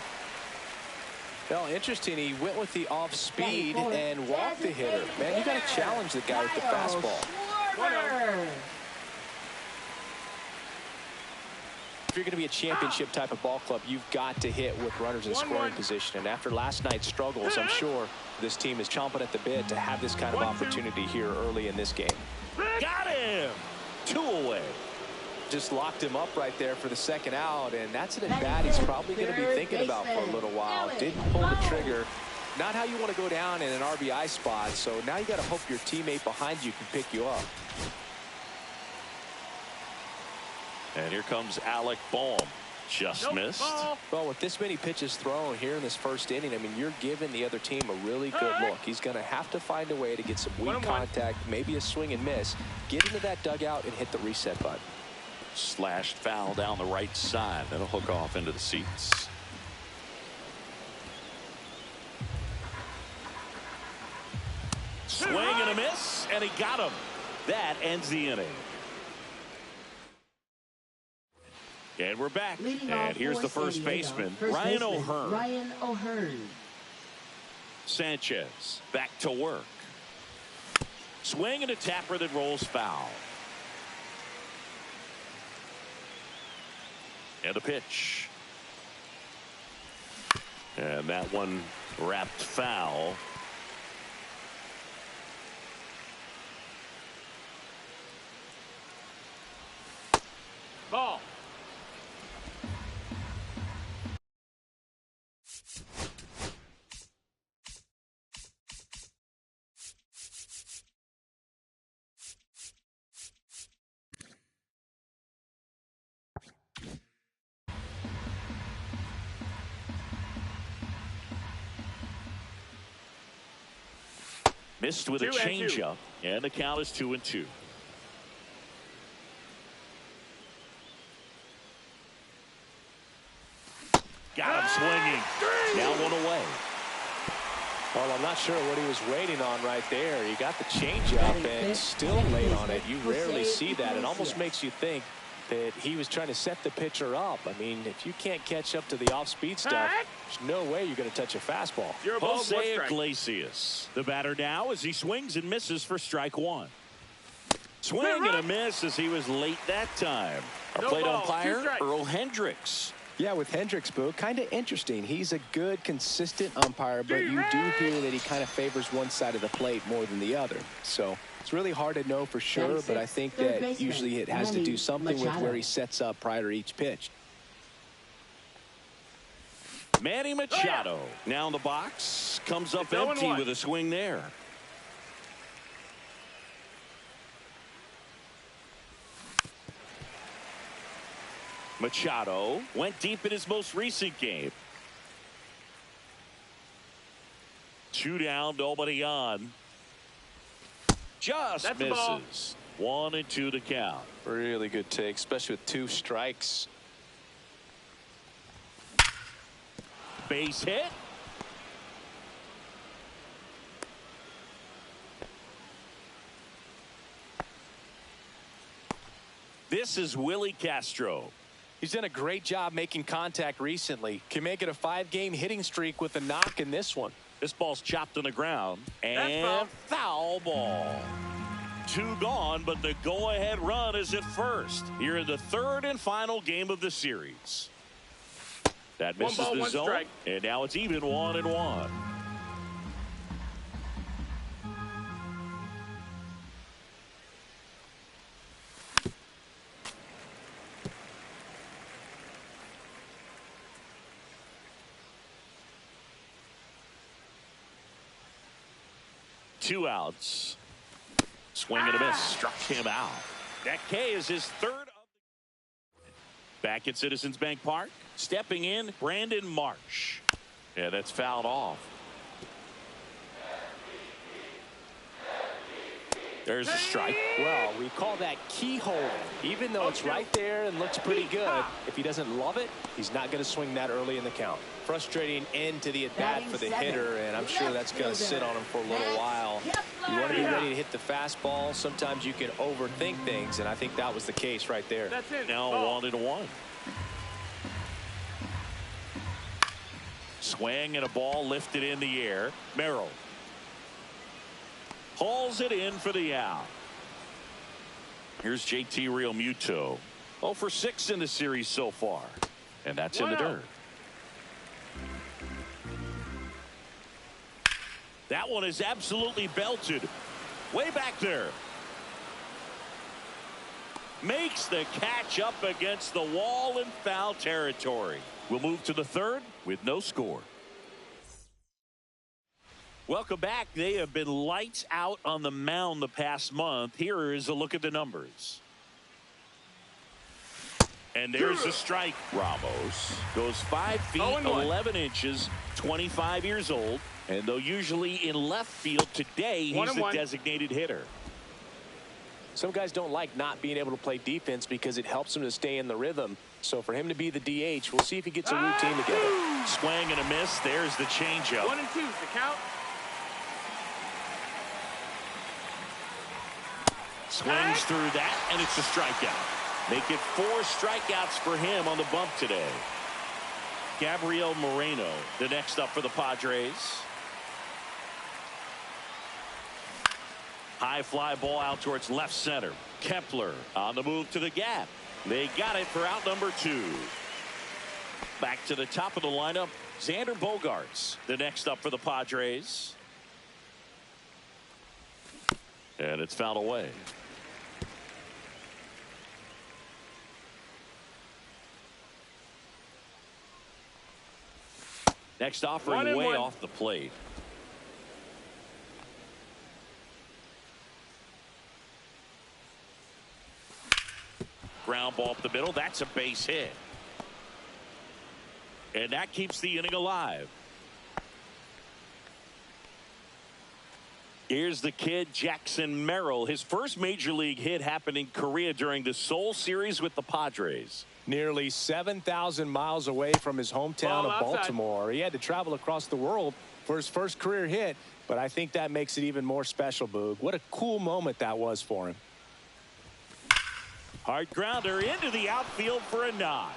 Well, interesting. He went with the off speed and walked the hitter. Man, you got to challenge the guy with the fastball. If you're going to be a championship type of ball club, you've got to hit with runners in scoring position. And after last night's struggles, I'm sure this team is chomping at the bit to have this kind of opportunity here early in this game. Got him! 2 away. Just locked him up right there for the second out, and that's an at-bat he's probably going to be thinking about for a little while. Didn't pull the trigger. Not how you want to go down in an RBI spot, so now you got to hope your teammate behind you can pick you up. And here comes Alec Bohm. Just missed. Well, with this many pitches thrown here in this first inning, I mean, you're giving the other team a really good look. He's going to have to find a way to get some weak contact, maybe a swing and miss, get into that dugout and hit the reset button. Slashed foul down the right side. That'll hook off into the seats. Swing and a miss, and he got him. That ends the inning. And we're back. Leading And off here's for the first San Diego, baseman, first Ryan baseman, O'Hearn. Ryan O'Hearn. Sanchez back to work. Swing and a tapper that rolls foul. And a pitch. And that one wrapped foul. Ball. Missed with a changeup, and the count is 2-2. Got him swinging. Now one away. Well, I'm not sure what he was waiting on right there. He got the changeup and still late on it. You rarely see that. It almost makes you think that he was trying to set the pitcher up. I mean, if you can't catch up to the off-speed stuff, there's no way you're going to touch a fastball. Jose Iglesias, the batter now, as he swings and misses for strike one. Swing and a miss as he was late that time. Our plate umpire, Earl Hendricks. Yeah, with Hendricks, Boo, kind of interesting. He's a good, consistent umpire, but you do hear that he kind of favors one side of the plate more than the other. So it's really hard to know for sure, but I think that usually it has to do something with where he sets up prior to each pitch. Manny Machado now in the box. Comes up empty with a swing there. Machado went deep in his most recent game. 2 down, nobody on. Just misses. 1-2 to count. Really good take, especially with 2 strikes. Base hit. This is Willie Castro. He's done a great job making contact recently. Can make it a 5-game hitting streak with a knock in this one. This ball's chopped on the ground. And foul ball. 2 gone, but the go-ahead run is at first. Here in the 3rd and final game of the series. That misses the zone. Strike. And now it's even 1-1. Two outs. Swing and a miss. Struck him out. That K is his 3rd of the... Back at Citizens Bank Park. Stepping in, Brandon Marsh. Yeah, that's fouled off. There's a strike. Well, we call that keyhole. Even though it's right there and looks pretty good, if he doesn't love it, he's not going to swing that early in the count. Frustrating end to the at-bat for the hitter, and I'm sure that's going to sit on him for a little while. You want to be ready to hit the fastball. Sometimes you can overthink things, and I think that was the case right there. That's it. Now 1-1. Swing and a ball lifted in the air. Merrill hauls it in for the out. Here's JT Realmuto. 0 for 6 in the series so far. And that's in the dirt. That one is absolutely belted. Way back there. Makes the catch up against the wall in foul territory. We'll move to the 3rd with no score. Welcome back. They have been lights out on the mound the past month. Here is a look at the numbers. And there's a strike. Ramos goes 5 feet 11 inches, 25 years old. And though usually in left field, today he's the designated hitter. Some guys don't like not being able to play defense because it helps them to stay in the rhythm. So for him to be the DH, we'll see if he gets a routine together. Swing and a miss. There's the changeup. 1-2 the count. Swings through that, and it's a strikeout. Make it 4 strikeouts for him on the bump today. Gabriel Moreno, the next up for the Padres. High fly ball out towards left center. Kepler on the move to the gap. They got it for out number 2. Back to the top of the lineup, Xander Bogaerts, the next up for the Padres. And it's fouled away. Next offering way off the plate. Ground ball up the middle. That's a base hit. And that keeps the inning alive. Here's the kid, Jackson Merrill. His first major league hit happened in Korea during the Seoul series with the Padres. Nearly 7,000 miles away from his hometown of Baltimore. He had to travel across the world for his first career hit, but I think that makes it even more special, Boog. What a cool moment that was for him. Hard grounder into the outfield for a nod.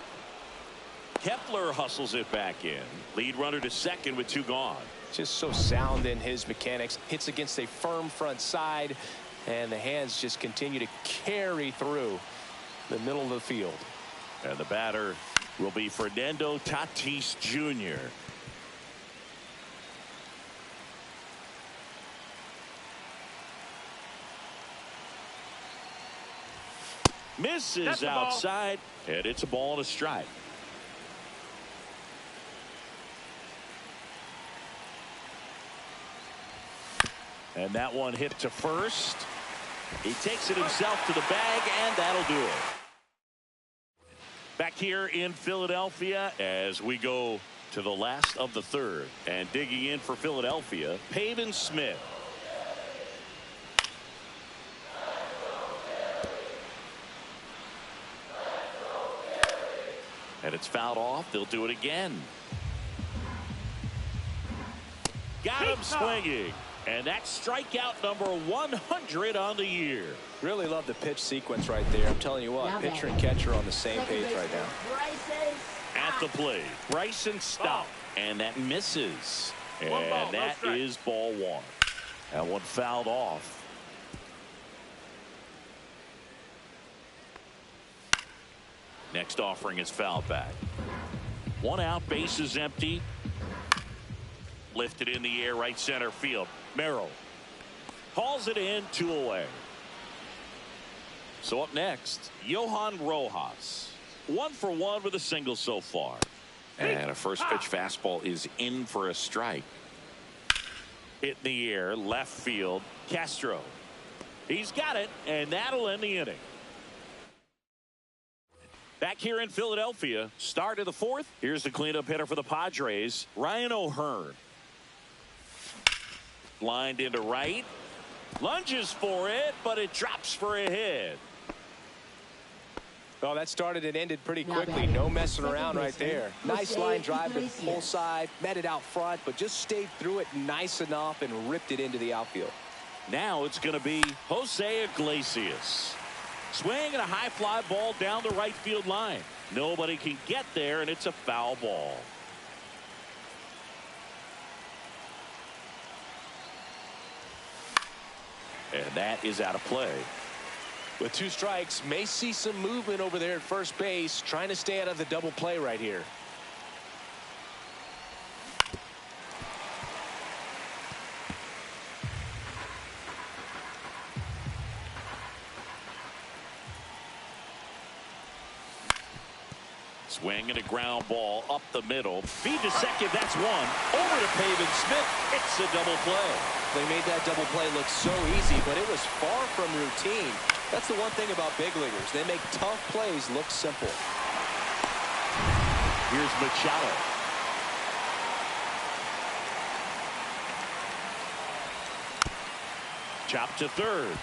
Kepler hustles it back in. Lead runner to second with 2 gone. Just so sound in his mechanics. Hits against a firm front side, and the hands just continue to carry through the middle of the field. And the batter will be Fernando Tatis Jr. Misses outside, and it's a ball and a strike. And that one hit to first. He takes it himself to the bag, and that'll do it. Back here in Philadelphia as we go to the last of the third. And digging in for Philadelphia, Pavin Smith. And it's fouled off. They'll do it again. Got him swinging. And that's strikeout number 100 on the year. Really love the pitch sequence right there. I'm telling you what, pitcher and catcher on the same page right now. At the plate, Bryson Stott. And that misses. And that is ball 1. That one fouled off. Next offering is fouled back. 1 out, base is empty. Lifted in the air, right center field. Merrill hauls it in, 2 away. So up next, Johan Rojas. 1 for 1 with a single so far. And a first pitch fastball is in for a strike. Hit in the air, left field. Castro. He's got it, and that'll end the inning. Back here in Philadelphia, start of the 4th. Here's the cleanup hitter for the Padres, Ryan O'Hearn. Lined into right. Lunges for it, but it drops for a hit. Well, that started and ended pretty quickly. No messing around right there. Nice line drive to the pull side. Met it out front, but just stayed through it nice enough and ripped it into the outfield. Now it's going to be Jose Iglesias. Swinging a high fly ball down the right field line. Nobody can get there, and it's a foul ball. And that is out of play. With 2 strikes, may see some movement over there at first base, trying to stay out of the double play right here. Swing and a ground ball up the middle. Feed to second. That's 1. Over to Pavin Smith. It's a double play. They made that double play look so easy, but it was far from routine. That's the one thing about big leaguers. They make tough plays look simple. Here's Machado. Chop to third.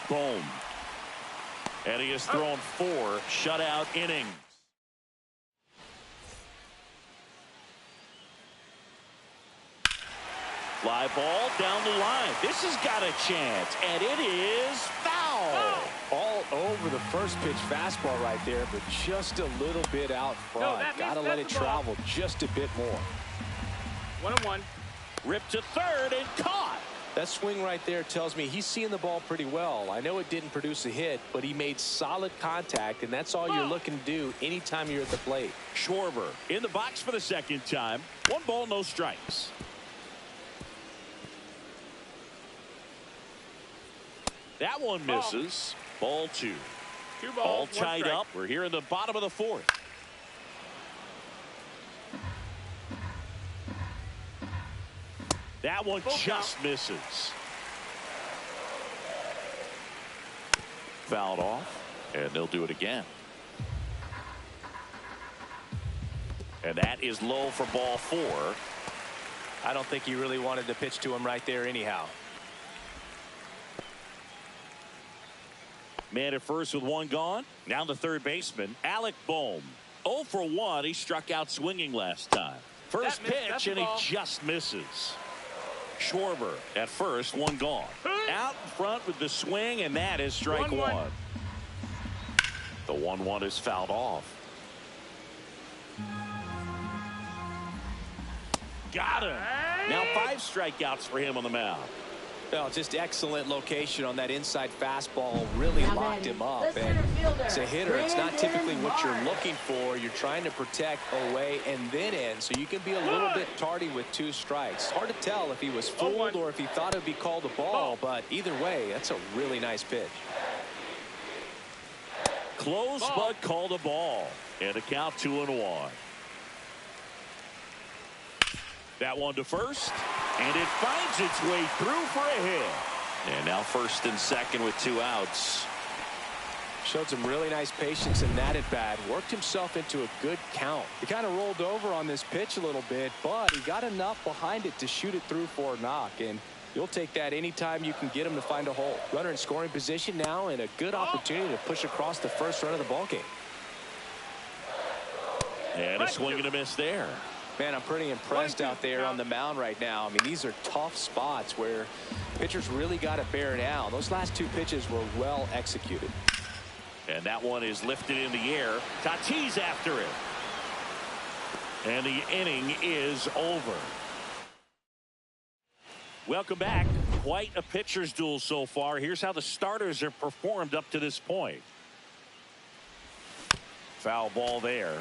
Boom. And he has thrown 4 shutout innings. Fly ball down the line. This has got a chance, and it is foul. All over the first pitch fastball right there, but just a little bit out front. Gotta let it travel just a bit more. 1-1. Ripped to third and caught. That swing right there tells me he's seeing the ball pretty well. I know it didn't produce a hit, but he made solid contact, and that's all you're looking to do anytime you're at the plate. Schwarber in the box for the second time. 1 ball, no strikes. That one misses. Ball 2. 2 balls, All 1 tied strike. up. We're here in the bottom of the 4th. That one just misses. Fouled off, and they'll do it again. And that is low for ball 4. I don't think he really wanted to pitch to him right there anyhow. Man at first with 1 gone. Now the third baseman, Alec Bohm. 0 for 1. He struck out swinging last time. First pitch, and he just misses. Schwarber at first, 1 gone. Out in front with the swing, and that is strike 1. The 1-1 is fouled off. Got him. Now 5 strikeouts for him on the mound. Well, just excellent location on that inside fastball. Really locked him up. And as a hitter, it's not typically what you're looking for. You're trying to protect away and then in, so you can be a little bit tardy with 2 strikes. Hard to tell if he was fooled or if he thought it would be called a ball, but either way, that's a really nice pitch. Close, but called a ball. And a count 2-1. That one to first, and it finds its way through for a hit. And now first and second with 2 outs. Showed some really nice patience in that at bat. Worked himself into a good count. He kind of rolled over on this pitch a little bit, but he got enough behind it to shoot it through for a knock. And you'll take that anytime you can get him to find a hole. Runner in scoring position now, and a good opportunity to push across the first run of the ballgame. And a swing and a miss there. Man, I'm pretty impressed out there on the mound right now. I mean, these are tough spots where pitchers really got to bear down. Those last 2 pitches were well executed. And that one is lifted in the air. Tatis after it. And the inning is over. Welcome back. Quite a pitcher's duel so far. Here's how the starters have performed up to this point. Foul ball there.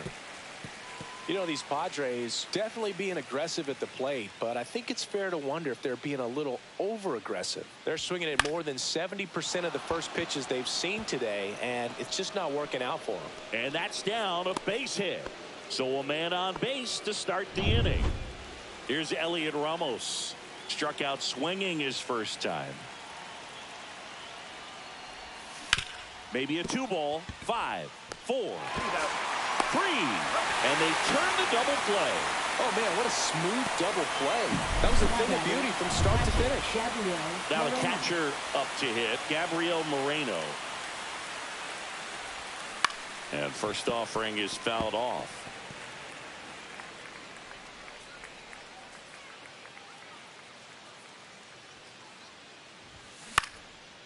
You know, these Padres definitely being aggressive at the plate, but I think it's fair to wonder if they're being a little over-aggressive. They're swinging at more than 70% of the first pitches they've seen today, and it's just not working out for them. And that's down, a base hit. So a man on base to start the inning. Here's Elliot Ramos. Struck out swinging his first time. Maybe a 2 ball. 5, 4, 3, and they turn the double play. Oh, man, what a smooth double play. That was a thing of beauty from start to finish. Now the catcher up to hit, Gabriel Moreno. And first offering is fouled off.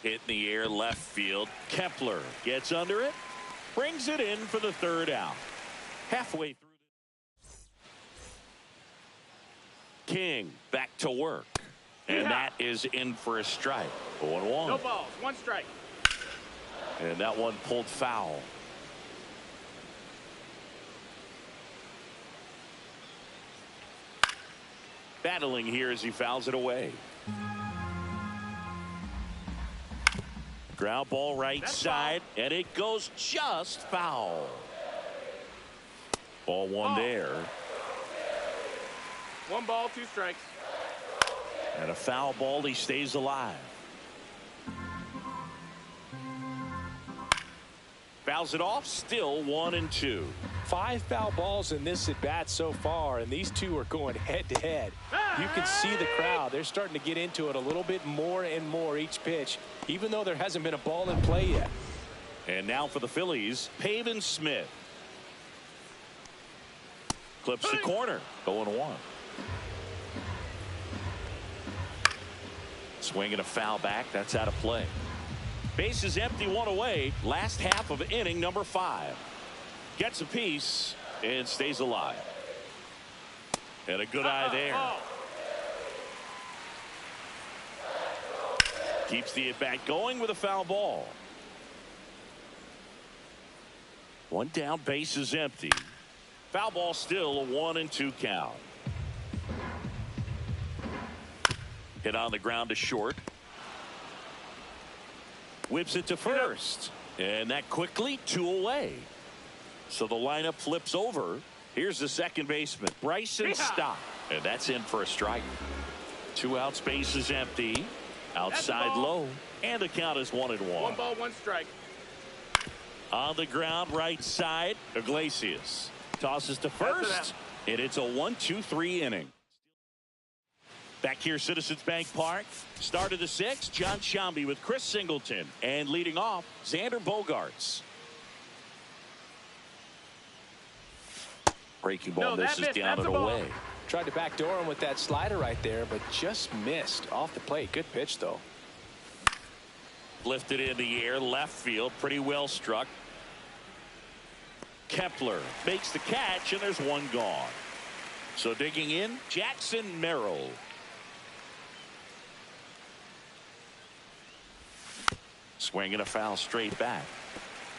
Hit in the air, left field. Kepler gets under it, brings it in for the 3rd out. Halfway through. King back to work. And that is in for a strike. 0-1. No balls, 1 strike. And that one pulled foul. Battling here as he fouls it away. Ground ball right side, and it goes just foul. Ball 1 there. 1 ball, 2 strikes. And a foul ball, he stays alive. Fouls it off, still 1-2. 5 foul balls in this at bat so far, and these 2 are going head to head. You can see the crowd. They're starting to get into it a little bit more and more each pitch, even though there hasn't been a ball in play yet. And now for the Phillies, Pavin Smith. Clips the corner, 0-1. Swing and a foul back, that's out of play. Base is empty, one away. Last half of inning number 5. Gets a piece and stays alive. And a good eye there. Keeps the at-bat going with a foul ball. One down, base is empty. Foul ball, still a 1-2 count. Hit on the ground to short. Whips it to first. And that quickly 2 away. So the lineup flips over. Here's the second baseman, Bryson Stott. And that's in for a strike. 2 outs, base is empty. Outside low. And the count is 1-1. 1 ball, 1 strike. On the ground, right side, Iglesias. Tosses to first. And it's a 1-2-3 inning. Back here, Citizens Bank Park. Start of the 6th, John Shambi with Chris Singleton. And leading off, Xander Bogaerts. Breaking ball, this is down and away. Tried to backdoor him with that slider right there, but just missed off the plate. Good pitch, though. Lifted in the air, left field, pretty well struck. Kepler makes the catch, and there's one gone. So digging in, Jackson Merrill. Swinging a foul straight back.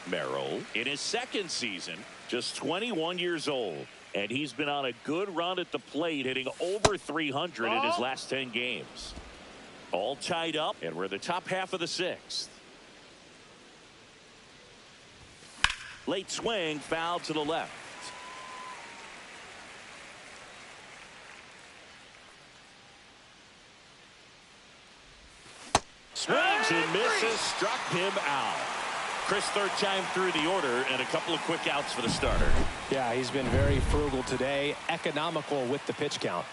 Merrill in his 2nd season, just 21 years old. And he's been on a good run at the plate, hitting over 300 in his last 10 games. All tied up, and we're the top half of the 6th. Late swing, foul to the left. Swings and misses, struck him out. Chris, 3rd time through the order, and a couple of quick outs for the starter. Yeah, he's been very frugal today, economical with the pitch count.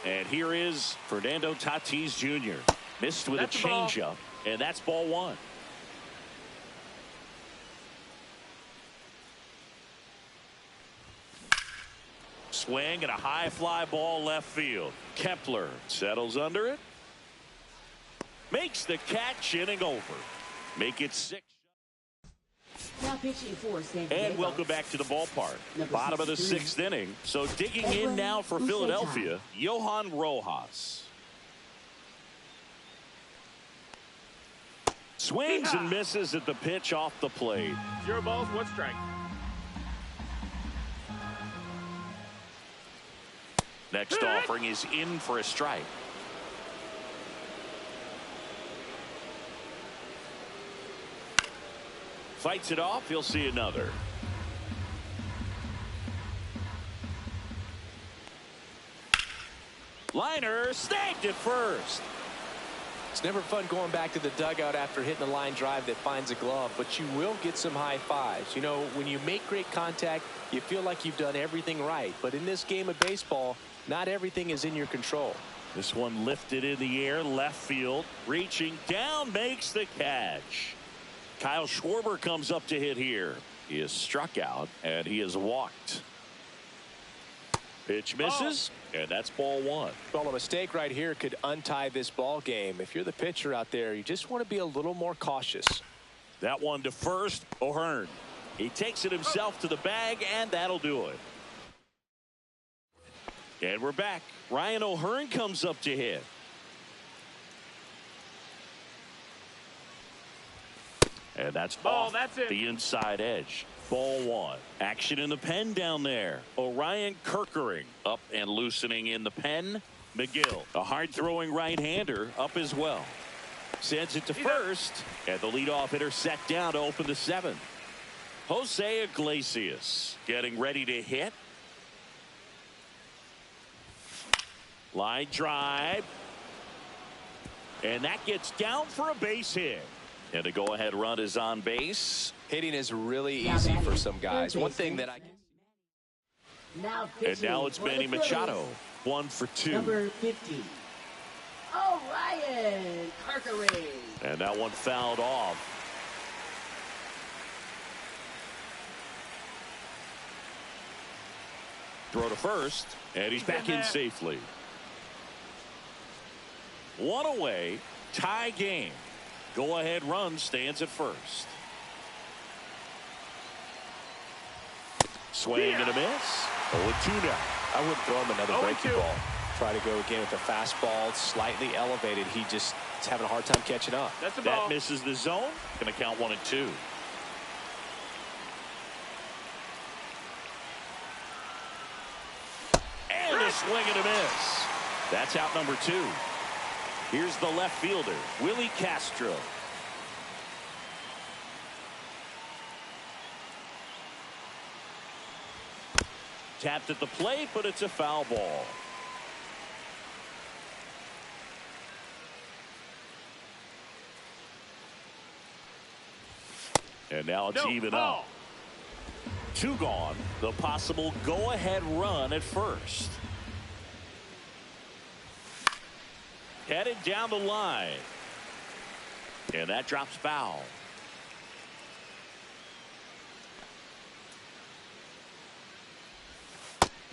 And here is Fernando Tatis Jr. Missed with a changeup, and that's ball 1. Swing and a high fly ball left field. Kepler settles under it. Makes the catch, inning over. Make it 6. Now pitching for San Diego. And welcome back to the ballpark. Bottom of the 6th inning. So digging in now for Philadelphia, Johan Rojas. Swings and misses at the pitch off the plate. 0 balls, 1 strike. Next offering is in for a strike. Fights it off. He'll see another. Liner snagged it first. It's never fun going back to the dugout after hitting a line drive that finds a glove, but you will get some high fives. You know, when you make great contact, you feel like you've done everything right. But in this game of baseball, not everything is in your control. This one lifted in the air, left field, reaching down, makes the catch. Kyle Schwarber comes up to hit here. He is struck out, and he is walked. Pitch misses, and that's ball 1. Well, a mistake right here could untie this ball game. If you're the pitcher out there, you just want to be a little more cautious. That one to first, O'Hearn. He takes it himself to the bag, and that'll do it. And we're back. Ryan O'Hearn comes up to hit. And that's off the inside edge. Ball 1. Action in the pen down there. Orion Kirkering up and loosening in the pen. McGill, a hard-throwing right-hander, up as well. Sends it to first, and the leadoff hitter set down to open the 7th. Jose Iglesias getting ready to hit. Line drive. And that gets down for a base hit. And the go-ahead run is on base. Hitting is really easy for some guys. One thing that I and now it's Manny Machado, 1 for 2. Number 50. Orion Kirkering. And that one fouled off. Throw to first, and he's back in safely. 1 away, tie game. go-ahead run stands at first. Swing and a miss. 0-2 now. I wouldn't throw him another breaking ball. Try to go again with the fastball, slightly elevated. He just is having a hard time catching up. That's a ball. That misses the zone. Going to count 1-2. And a swing and a miss. That's out number 2. Here's the left fielder, Willie Castro. Tapped at the plate, but it's a foul ball. And now it's even up. 2 gone. The possible go-ahead run at first. Headed down the line. And that drops foul.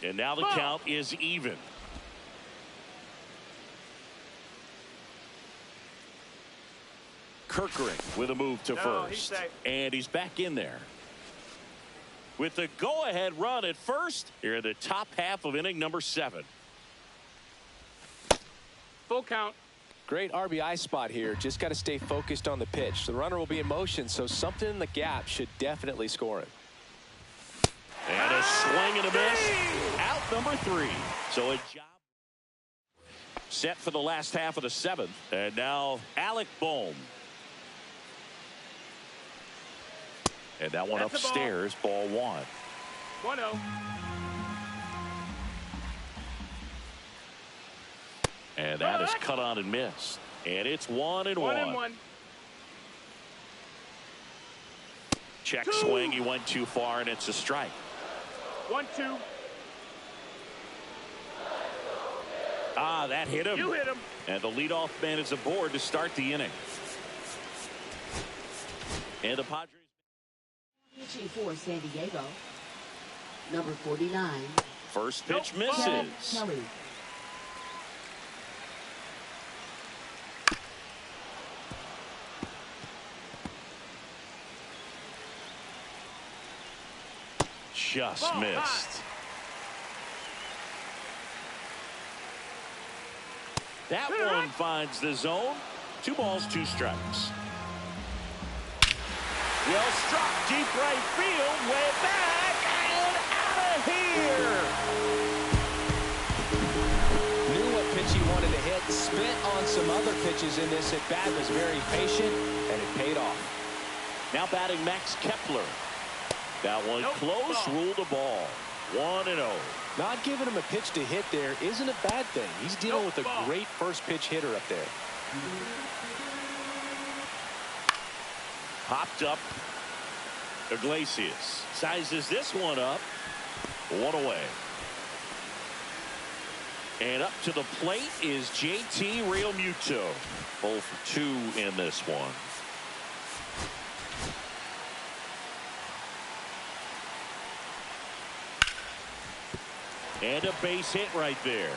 And now the count is even. Kirkering with a move to first. And he's back in there. With the go-ahead run at first, here in the top half of inning number 7. Full count. Great RBI spot here. Just got to stay focused on the pitch. The runner will be in motion, so something in the gap should definitely score him. And a swing and a miss. Out number 3. So a job set for the last half of the 7th. And now Alec Bohm. And that one upstairs, ball 1. 1-0. And that is cut on and missed. And it's 1-1. 1-1. Check swing. He went too far, and it's a strike. 1-2. Ah, that hit him. You hit him. And the leadoff man is aboard to start the inning. And the Padres. Pitching for San Diego, number 49. First pitch misses. Kelly. Just missed. That one finds the zone. 2 balls, 2 strikes. Well struck, deep right field, way back, and out of here. Knew what pitch he wanted to hit, spit on some other pitches in this at bat, was very patient, and it paid off. Now batting Max Kepler. That one close, ruled a ball. 1-0. Not giving him a pitch to hit there isn't a bad thing. He's dealing with a great first pitch hitter up there. Popped up. Iglesias sizes this one up. 1 away. And up to the plate is JT Realmuto. 0 for 2 in this one. And a base hit right there.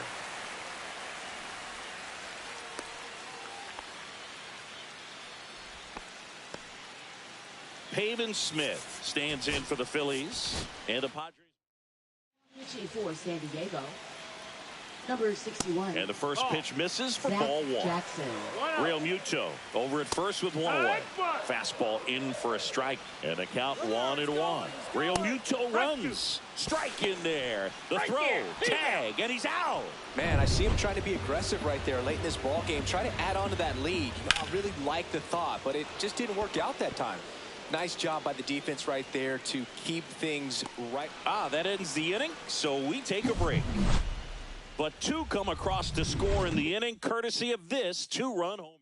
Pavin Smith stands in for the Phillies. And the Padres. Pitching for San Diego, number 61. And the first pitch misses for ball 1. Jackson. Realmuto over at first with 1 away. Fastball in for a strike. And the count 1-1. Realmuto runs. Strike in there. The throw. Tag. And he's out. Man, I see him trying to be aggressive right there late in this ball game. Try to add on to that lead. You know, I really like the thought, but it just didn't work out that time. Nice job by the defense right there to keep things right. Ah, that ends the inning, so we take a break. But 2 come across to score in the inning, courtesy of this 2-run homer.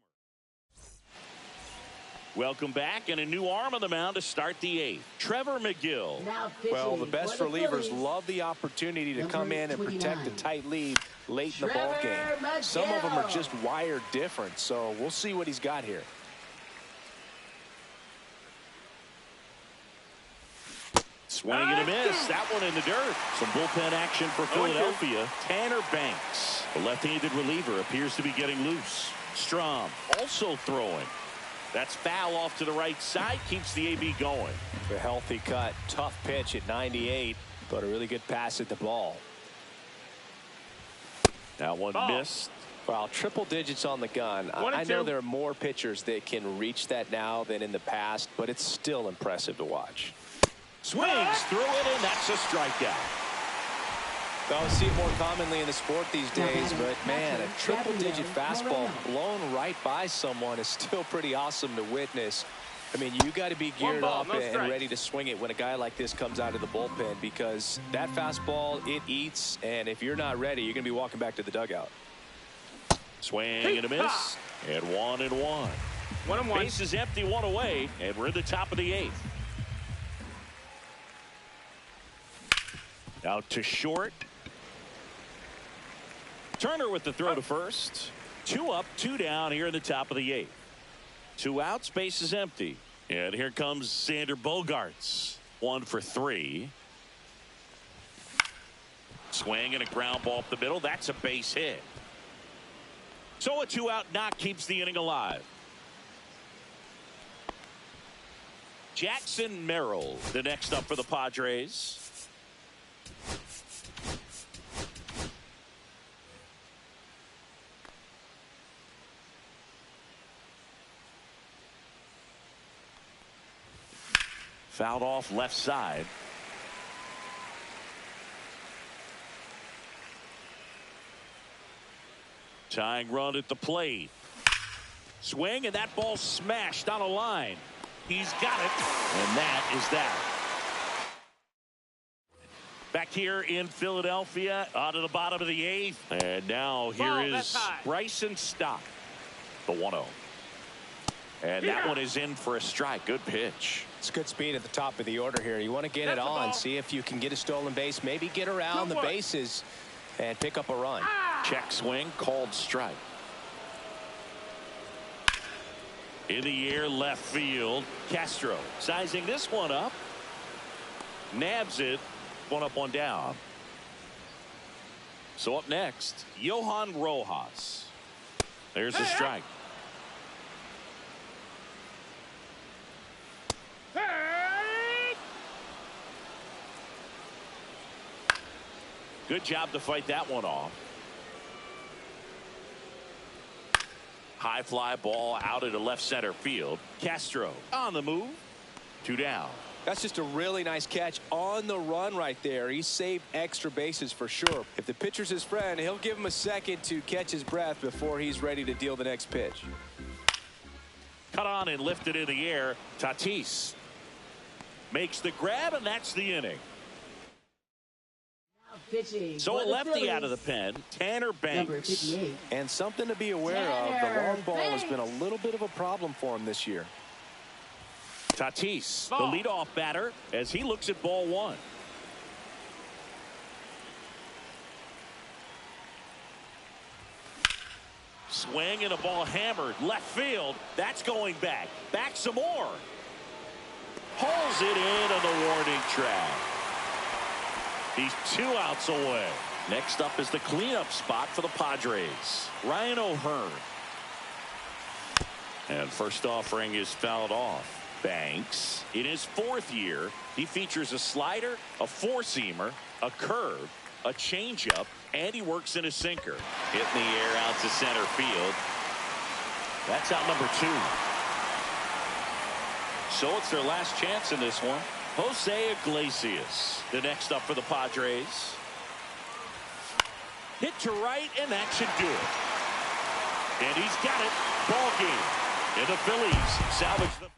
Welcome back, and a new arm on the mound to start the 8th. Trevor McGill. Well, the best relievers love the opportunity to come in and protect a tight lead late in the ball game. Some of them are just wired different, so we'll see what he's got here. Swing and a miss. That one in the dirt. Some bullpen action for Philadelphia. Tanner Banks, the left-handed reliever, appears to be getting loose. Strom also throwing. That's foul off to the right side. Keeps the AB going. A healthy cut. Tough pitch at 98, but a really good pass at the ball. That one missed. Well, triple digits on the gun. I know there are more pitchers that can reach that now than in the past, but it's still impressive to watch. Swings through it, and that's a strikeout. Don't see it more commonly in the sport these days, but man, a triple-digit fastball blown right by someone is still pretty awesome to witness. I mean, you got to be geared up and ready to swing it when a guy like this comes out of the bullpen, because that fastball, it eats, and if you're not ready, you're going to be walking back to the dugout. Swing and a miss, and 1-1. 1-1. Base is empty, one away, and we're in the top of the 8th. Out to short. Turner with the throw to first. 2 up, 2 down here in the top of the 8th. 2 outs, base is empty. And here comes Xander Bogaerts. 1 for 3. Swing and a ground ball up the middle. That's a base hit. So a 2-out knock keeps the inning alive. Jackson Merrill, the next up for the Padres. Fouled off left side. Tying run at the plate. Swing, and that ball smashed on a line. He's got it, and that is that. Back here in Philadelphia, out of the bottom of the 8th. And now here is Bryson Stott, the 1-0. And that one is in for a strike. Good pitch. It's good speed at the top of the order here. You want to get it on, see if you can get a stolen base, maybe get around the bases and pick up a run. Check swing, called strike. In the air, left field. Castro sizing this one up. Nabs it. 1 up, 1 down. So up next, Johan Rojas. There's the strike. Good job to fight that one off. High fly ball out into left center field. Castro on the move. 2 down. That's just a really nice catch on the run right there. He saved extra bases for sure. If the pitcher's his friend, he'll give him a second to catch his breath before he's ready to deal the next pitch. Cut on and lifted in the air. Tatis makes the grab, and that's the inning. So a lefty out of the pen, Tanner Banks. And something to be aware of, the long ball has been a little bit of a problem for him this year. Tatis, the leadoff batter, as he looks at ball 1. Swing and a ball hammered left field. That's going back. Back some more. Pulls it in on the warning track. He's 2 outs away. Next up is the cleanup spot for the Padres. Ryan O'Hearn. And first offering is fouled off. Banks, in his 4th year, he features a slider, a 4-seamer, a curve, a changeup, and he works in a sinker. Hit in the air out to center field. That's out number 2. So it's their last chance in this one. Jose Iglesias, the next up for the Padres. Hit to right, and that should do it. And he's got it. Ball game. And the Phillies salvage the...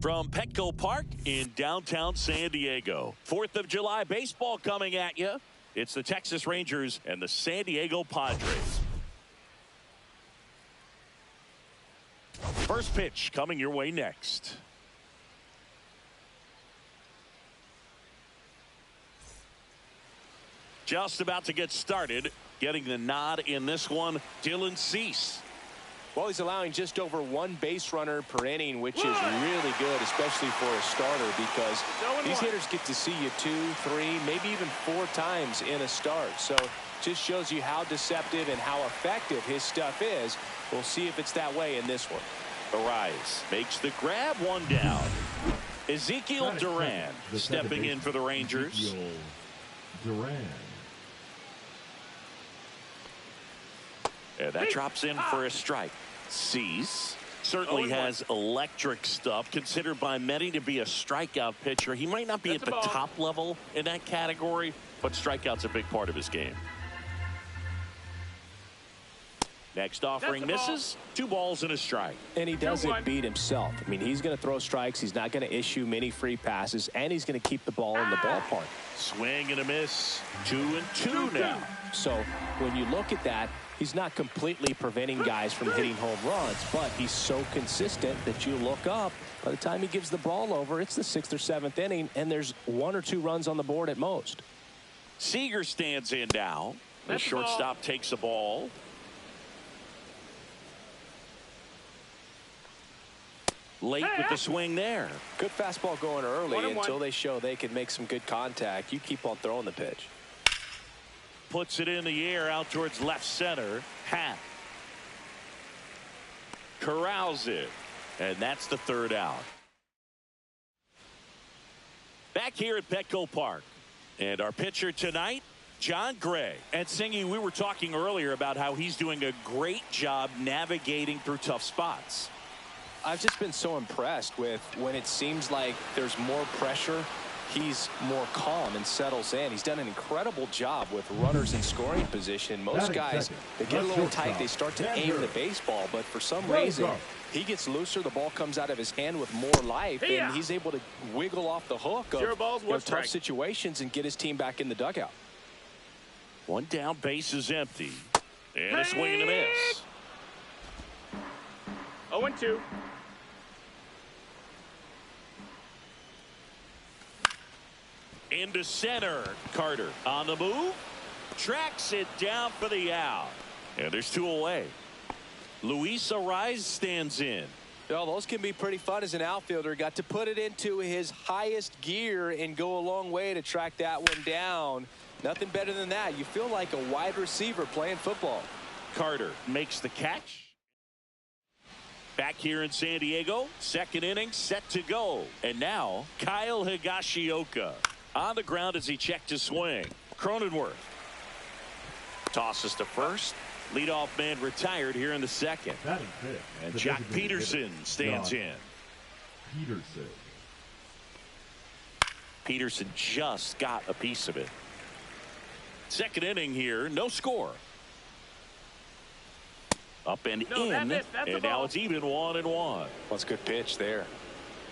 From Petco Park in downtown San Diego. 4th of July baseball coming at you. It's the Texas Rangers and the San Diego Padres. First pitch coming your way next. Just about to get started. Getting the nod in this one, Dylan Cease. Well, he's allowing just over 1 base runner per inning, which is really good, especially for a starter, because these hitters get to see you 2, 3, maybe even 4 times in a start. So just shows you how deceptive and how effective his stuff is. We'll see if it's that way in this one. Arise makes the grab, 1 down. Ezekiel Duran stepping in for the Rangers. And that drops in for a strike. Cease certainly has electric stuff, considered by many to be a strikeout pitcher. He might not be at the top level in that category, but strikeout's a big part of his game. Next offering misses. 2 balls and a strike. And he doesn't beat himself. I mean, he's going to throw strikes. He's not going to issue many free passes, and he's going to keep the ball in the ballpark. Swing and a miss. 2-2 now. So when you look at that, he's not completely preventing guys from hitting home runs, but he's so consistent that you look up. By the time he gives the ball over, it's the 6th or 7th inning, and there's 1 or 2 runs on the board at most. Seager stands in now. The shortstop takes the ball. Late with the swing there. Good fastball going early until they show they can make some good contact. You keep on throwing the pitch. Puts it in the air out towards left center. Hat corrals it, and that's the 3rd out. Back here at Petco Park, and our pitcher tonight, John Gray. And Singy, we were talking earlier about how he's doing a great job navigating through tough spots. I've just been so impressed with when it seems like there's more pressure, he's more calm and settles in. He's done an incredible job with runners in scoring position. Most guys, they get a little tight, they start to aim the baseball, but for some reason, he gets looser, the ball comes out of his hand with more life, and he's able to wiggle off the hook of tough situations and get his team back in the dugout. 1 down, base is empty, and a swing and a miss. 0-2. Into center. Carter on the move. Tracks it down for the out. And there's 2 away. Luis Arise stands in. Well, those can be pretty fun as an outfielder. Got to put it into his highest gear and go a long way to track that one down. Nothing better than that. You feel like a wide receiver playing football. Carter makes the catch. Back here in San Diego, 2nd inning set to go. And now Kyle Higashioka on the ground as he checked his swing. Cronenworth tosses to first. Leadoff man retired here in the 2nd. And Jack Peterson stands in. Peterson just got a piece of it. 2nd inning here, no score. Up and in, and now it's even 1-1. Well, it's a good pitch there.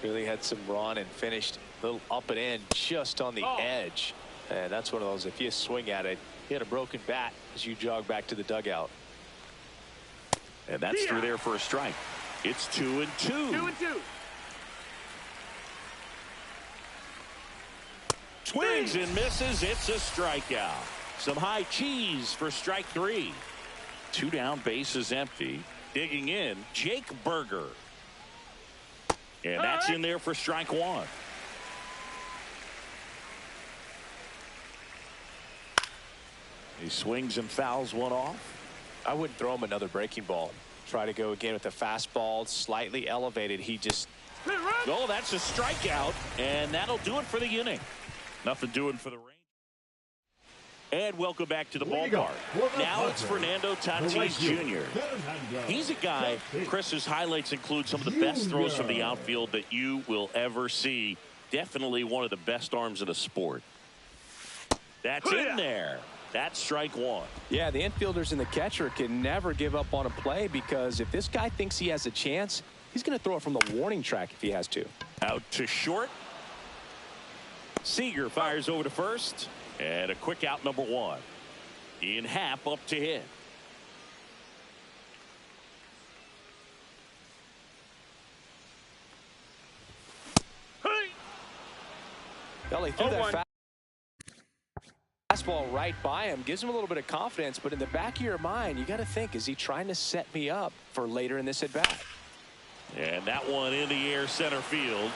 Really had some run and finished a little up and in just on the edge. And that's one of those, if you swing at it, you had a broken bat as you jog back to the dugout. And that's through there for a strike. It's 2-2. 2-2. Swings and misses. It's a strikeout. Some high cheese for strike 3. 2 down, base is empty. Digging in, Jake Berger. And that's in there for strike 1. He swings and fouls one off. I wouldn't throw him another breaking ball. Try to go again with the fastball, slightly elevated. He just... Oh, that's a strikeout, and that'll do it for the inning. Nothing doing for the Rangers. And welcome back to the ballpark. Now it's Fernando Tatis Jr. He's a guy, Chris's highlights include some of the best throws from the outfield that you will ever see. Definitely one of the best arms in the sport. That's in there. That's strike 1. Yeah, the infielders and the catcher can never give up on a play, because if this guy thinks he has a chance, he's going to throw it from the warning track if he has to. Out to short. Seager fires over to first. And a quick out, number one. In Happ up to hit. Well, he threw that fastball right by him. Gives him a little bit of confidence, but in the back of your mind, you got to think, is he trying to set me up for later in this at bat? And that one in the air, center field.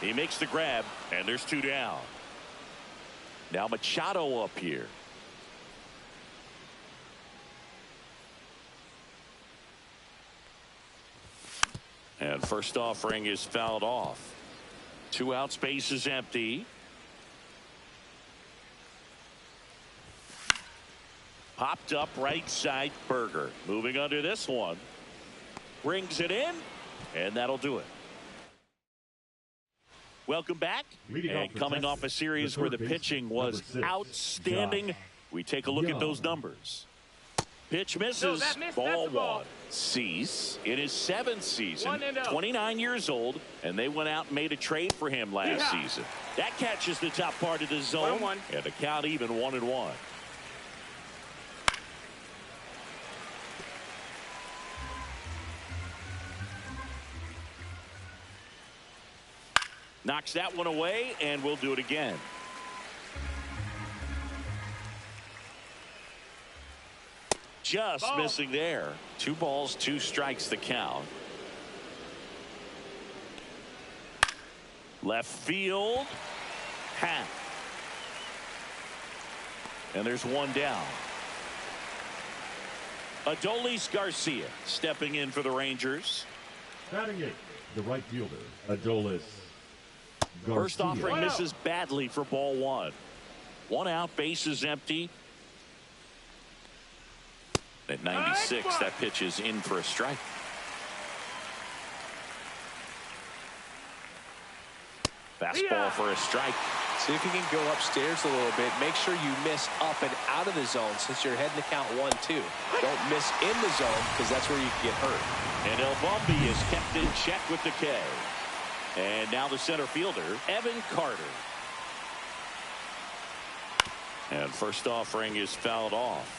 He makes the grab, and there's two down. Now Machado up here. And first offering is fouled off. 2 outs, base is empty. Popped up right side, Berger. Moving under this one. Brings it in, and that'll do it. Welcome back. And coming off a series where the pitching was outstanding, we take a look at those numbers. Pitch misses, ball one. Cease in his 7th season, 29 years old, and they went out and made a trade for him last season. That catches the top part of the zone, and the count even 1-1. Knocks that one away, and we'll do it again. Just missing there. 2 balls, 2 strikes the count. Left field. Happ. And there's one down. Adolis Garcia stepping in for the Rangers. Batting it, the right fielder, Adolis Garcia. First offering misses badly for ball one. 1 out, base is empty. At 96, that pitch is in for a strike. Fastball for a strike. See if you can go upstairs a little bit. Make sure you miss up and out of the zone since you're heading to count 1-2. Don't miss in the zone because that's where you can get hurt. And El Bumby is kept in check with the K. And now the center fielder, Evan Carter. And first offering is fouled off.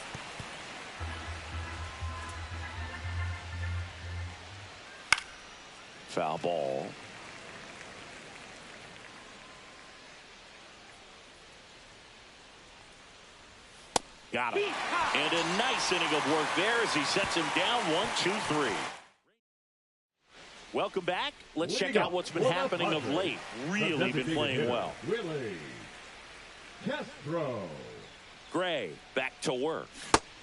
Foul ball. Got him. And a nice inning of work there as he sets him down 1-2-3. Welcome back. Let's check out what's been happening of late. Really been playing well. Willie Castro. Gray back to work.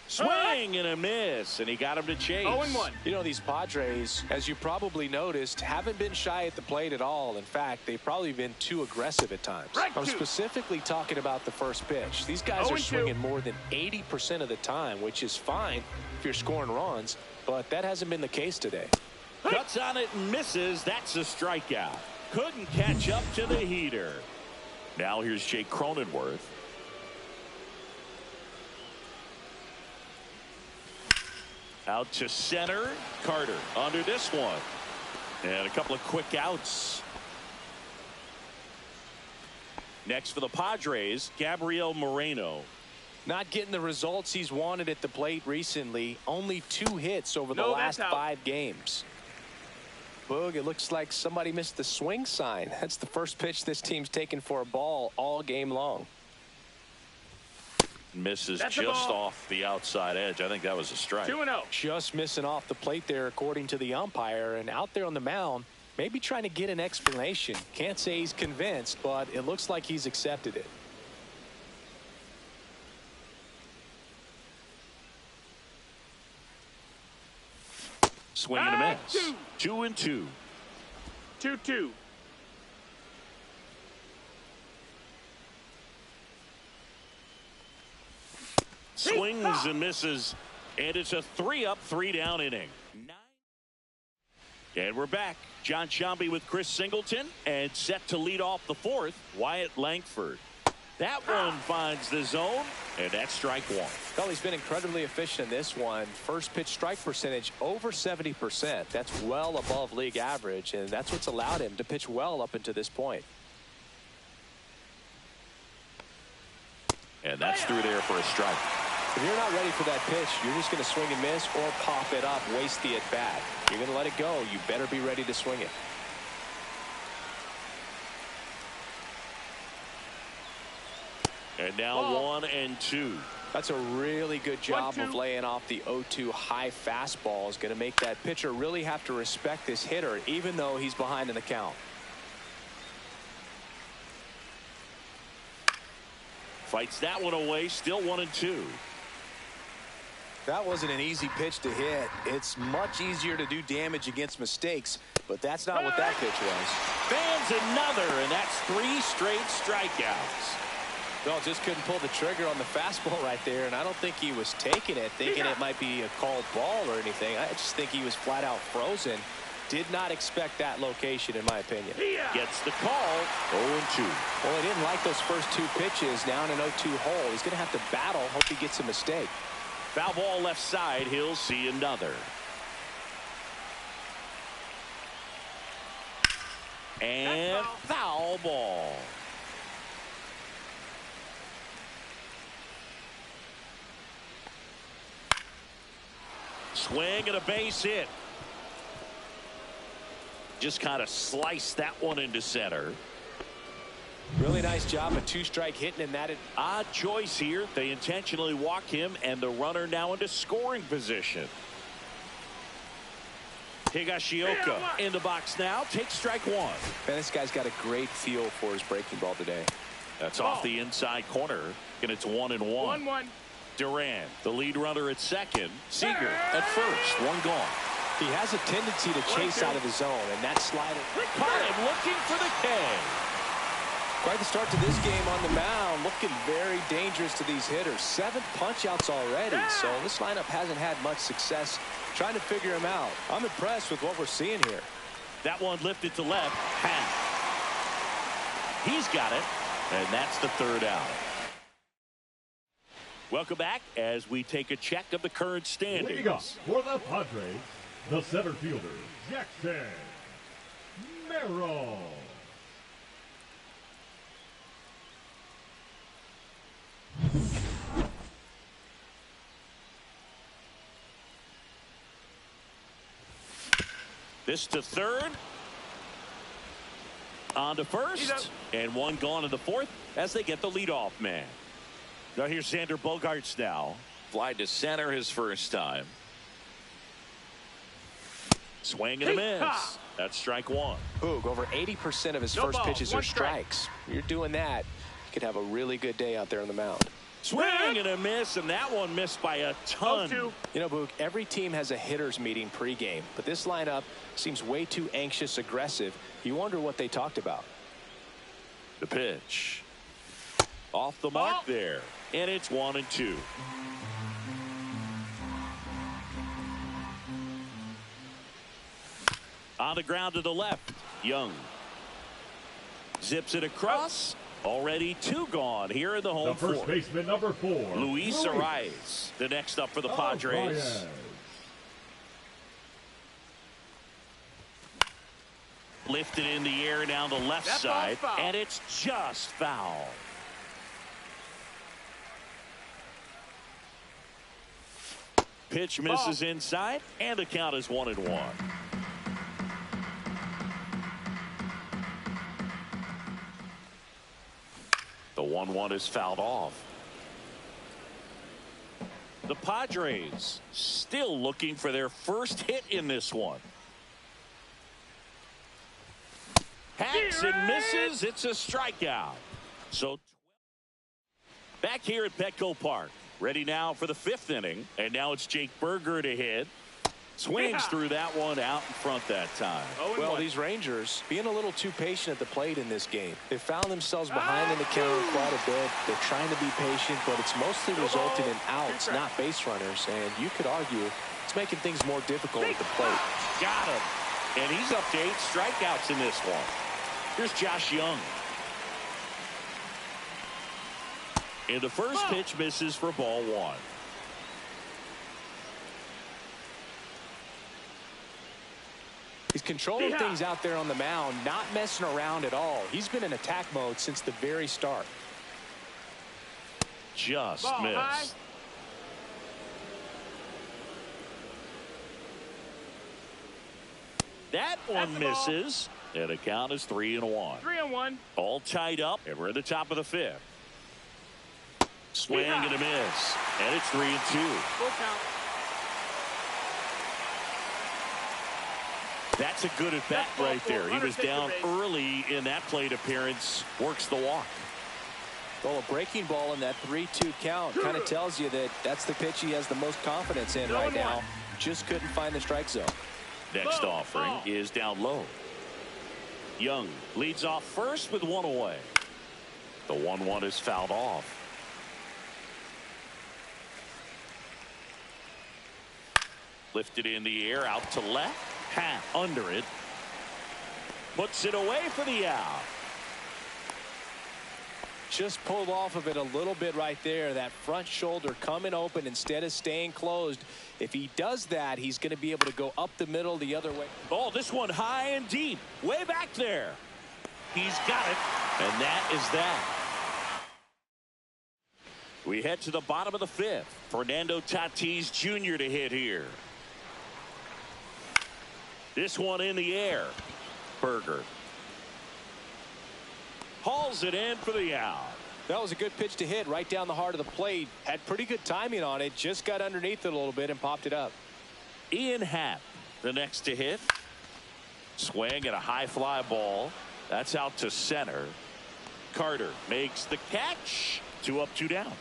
Swing and a miss, and he got him to chase. 0-1. You know, these Padres, as you probably noticed, haven't been shy at the plate at all. In fact, they've probably been too aggressive at times. I'm specifically talking about the first pitch. These guys are swinging more than 80% of the time, which is fine if you're scoring runs, but that hasn't been the case today. Cuts on it and misses. That's a strikeout. Couldn't catch up to the heater. Now here's Jake Cronenworth. Out to center. Carter under this one. And a couple of quick outs. Next for the Padres, Gabriel Moreno. Not getting the results he's wanted at the plate recently. Only 2 hits over the last 5 games. Boog, it looks like somebody missed the swing sign. That's the first pitch this team's taken for a ball all game long. Misses just off the outside edge. I think that was a strike. 2-0. Just missing off the plate there, according to the umpire. And out there on the mound, maybe trying to get an explanation. Can't say he's convinced, but it looks like he's accepted it. Swing and a miss. 2-2. 2-2. Swings and misses, and it's a 3-up, 3-down inning. And we're back. John Sciambi with Chris Singleton, and set to lead off the 4th, Wyatt Langford. That one finds the zone, and that's strike one. Well, he's been incredibly efficient in this one. First pitch strike percentage over 70%. That's well above league average, and that's what's allowed him to pitch well up until this point. And that's through there for a strike. If you're not ready for that pitch, you're just going to swing and miss or pop it up, waste the at-bat. You're going to let it go. You better be ready to swing it. And now 1-2. That's a really good job of laying off the 0-2 high fastball. Is going to make that pitcher really have to respect this hitter, even though he's behind in the count. Fights that one away, still 1-2. That wasn't an easy pitch to hit. It's much easier to do damage against mistakes, but that's not what that pitch was. Fans another, and that's 3 straight strikeouts. Well, just couldn't pull the trigger on the fastball right there, and I don't think he was taking it, thinking it might be a called ball or anything. I just think he was flat out frozen. Did not expect that location, in my opinion. Gets the call, 0-2. Well, he didn't like those first 2 pitches down an 0-2 hole. He's going to have to battle, hope he gets a mistake. Foul ball left side, he'll see another. And foul ball. Swing and a base hit. Just kind of sliced that one into center. Really nice job, a 2-strike hitting, and that odd choice here. They intentionally walk him, and the runner now into scoring position. Higashioka in the box now. Takes strike one. Man, this guy's got a great feel for his breaking ball today. That's off the inside corner, and it's 1-1. Duran, the lead runner at second. Seager at first. One gone. He has a tendency to chase out of the zone, and that slider. Caught him looking for the K. Quite the start to this game on the mound. Looking very dangerous to these hitters. 7 punch-outs already, so this lineup hasn't had much success trying to figure him out. I'm impressed with what we're seeing here. That one lifted to left. Half. He's got it, and that's the 3rd out. Welcome back as we take a check of the current standings. Leading up for the Padres, the center fielder, Jackson Merrill. This to third. On to first. And one gone in the 4th as they get the leadoff man. Now here's Xander Bogaerts now. Fly to center his first time. Swing and a miss. That's strike one. Boog, over 80% of his first pitches are strikes. You're doing that, you could have a really good day out there on the mound. Swing and a miss, and that one missed by a ton. You know, Boog, every team has a hitters meeting pregame, but this lineup seems way too anxious, aggressive. You wonder what they talked about. The pitch. Off the mark there, and it's 1-2. On the ground to the left, Young. Zips it across. Already 2 gone here in the home 4th. The first baseman, number 4. Luis Arias, the next up for the Padres. Lifted in the air down the left side, and it's just foul. Pitch misses inside, and the count is 1-1. The 1-1 is fouled off. The Padres still looking for their first hit in this one. Hacks and misses. It's a strikeout. So back here at Petco Park. Ready now for the 5th inning. And now it's Jake Berger to hit. Swings through that one out in front that time. Well, these Rangers being a little too patient at the plate in this game. They found themselves behind in the count quite a bit. They're trying to be patient, but it's mostly resulted in outs, not base runners. And you could argue it's making things more difficult at the plate. Got him. And he's up to 8 strikeouts in this one. Here's Josh Young. And the first pitch misses for ball one. He's controlling things out there on the mound, not messing around at all. He's been in attack mode since the very start. Just missed. That one misses. And the count is 3-1. 3-1. All tied up, and we're at the top of the fifth. Swing and a miss. And it's 3-2. Full count. That's a good at bat right there. He was down early in that plate appearance. Works the walk. Well, a breaking ball in that 3-2 count kind of tells you that that's the pitch he has the most confidence in right now. Just couldn't find the strike zone. Next offering is down low. Young leads off first with one away. The 1-1 is fouled off. Lifted in the air out to left. Hat under it. Puts it away for the out. Just pulled off of it a little bit right there. That front shoulder coming open instead of staying closed. If he does that, he's going to be able to go up the middle the other way. Oh, this one high and deep. Way back there. He's got it. And that is that. We head to the bottom of the fifth. Fernando Tatis Jr. to hit here. This one in the air. Berger hauls it in for the out. That was a good pitch to hit right down the heart of the plate. Had pretty good timing on it. Just got underneath it a little bit and popped it up. Ian Happ, the next to hit. Swing at a high fly ball. That's out to center. Carter makes the catch. 2 up, 2 down.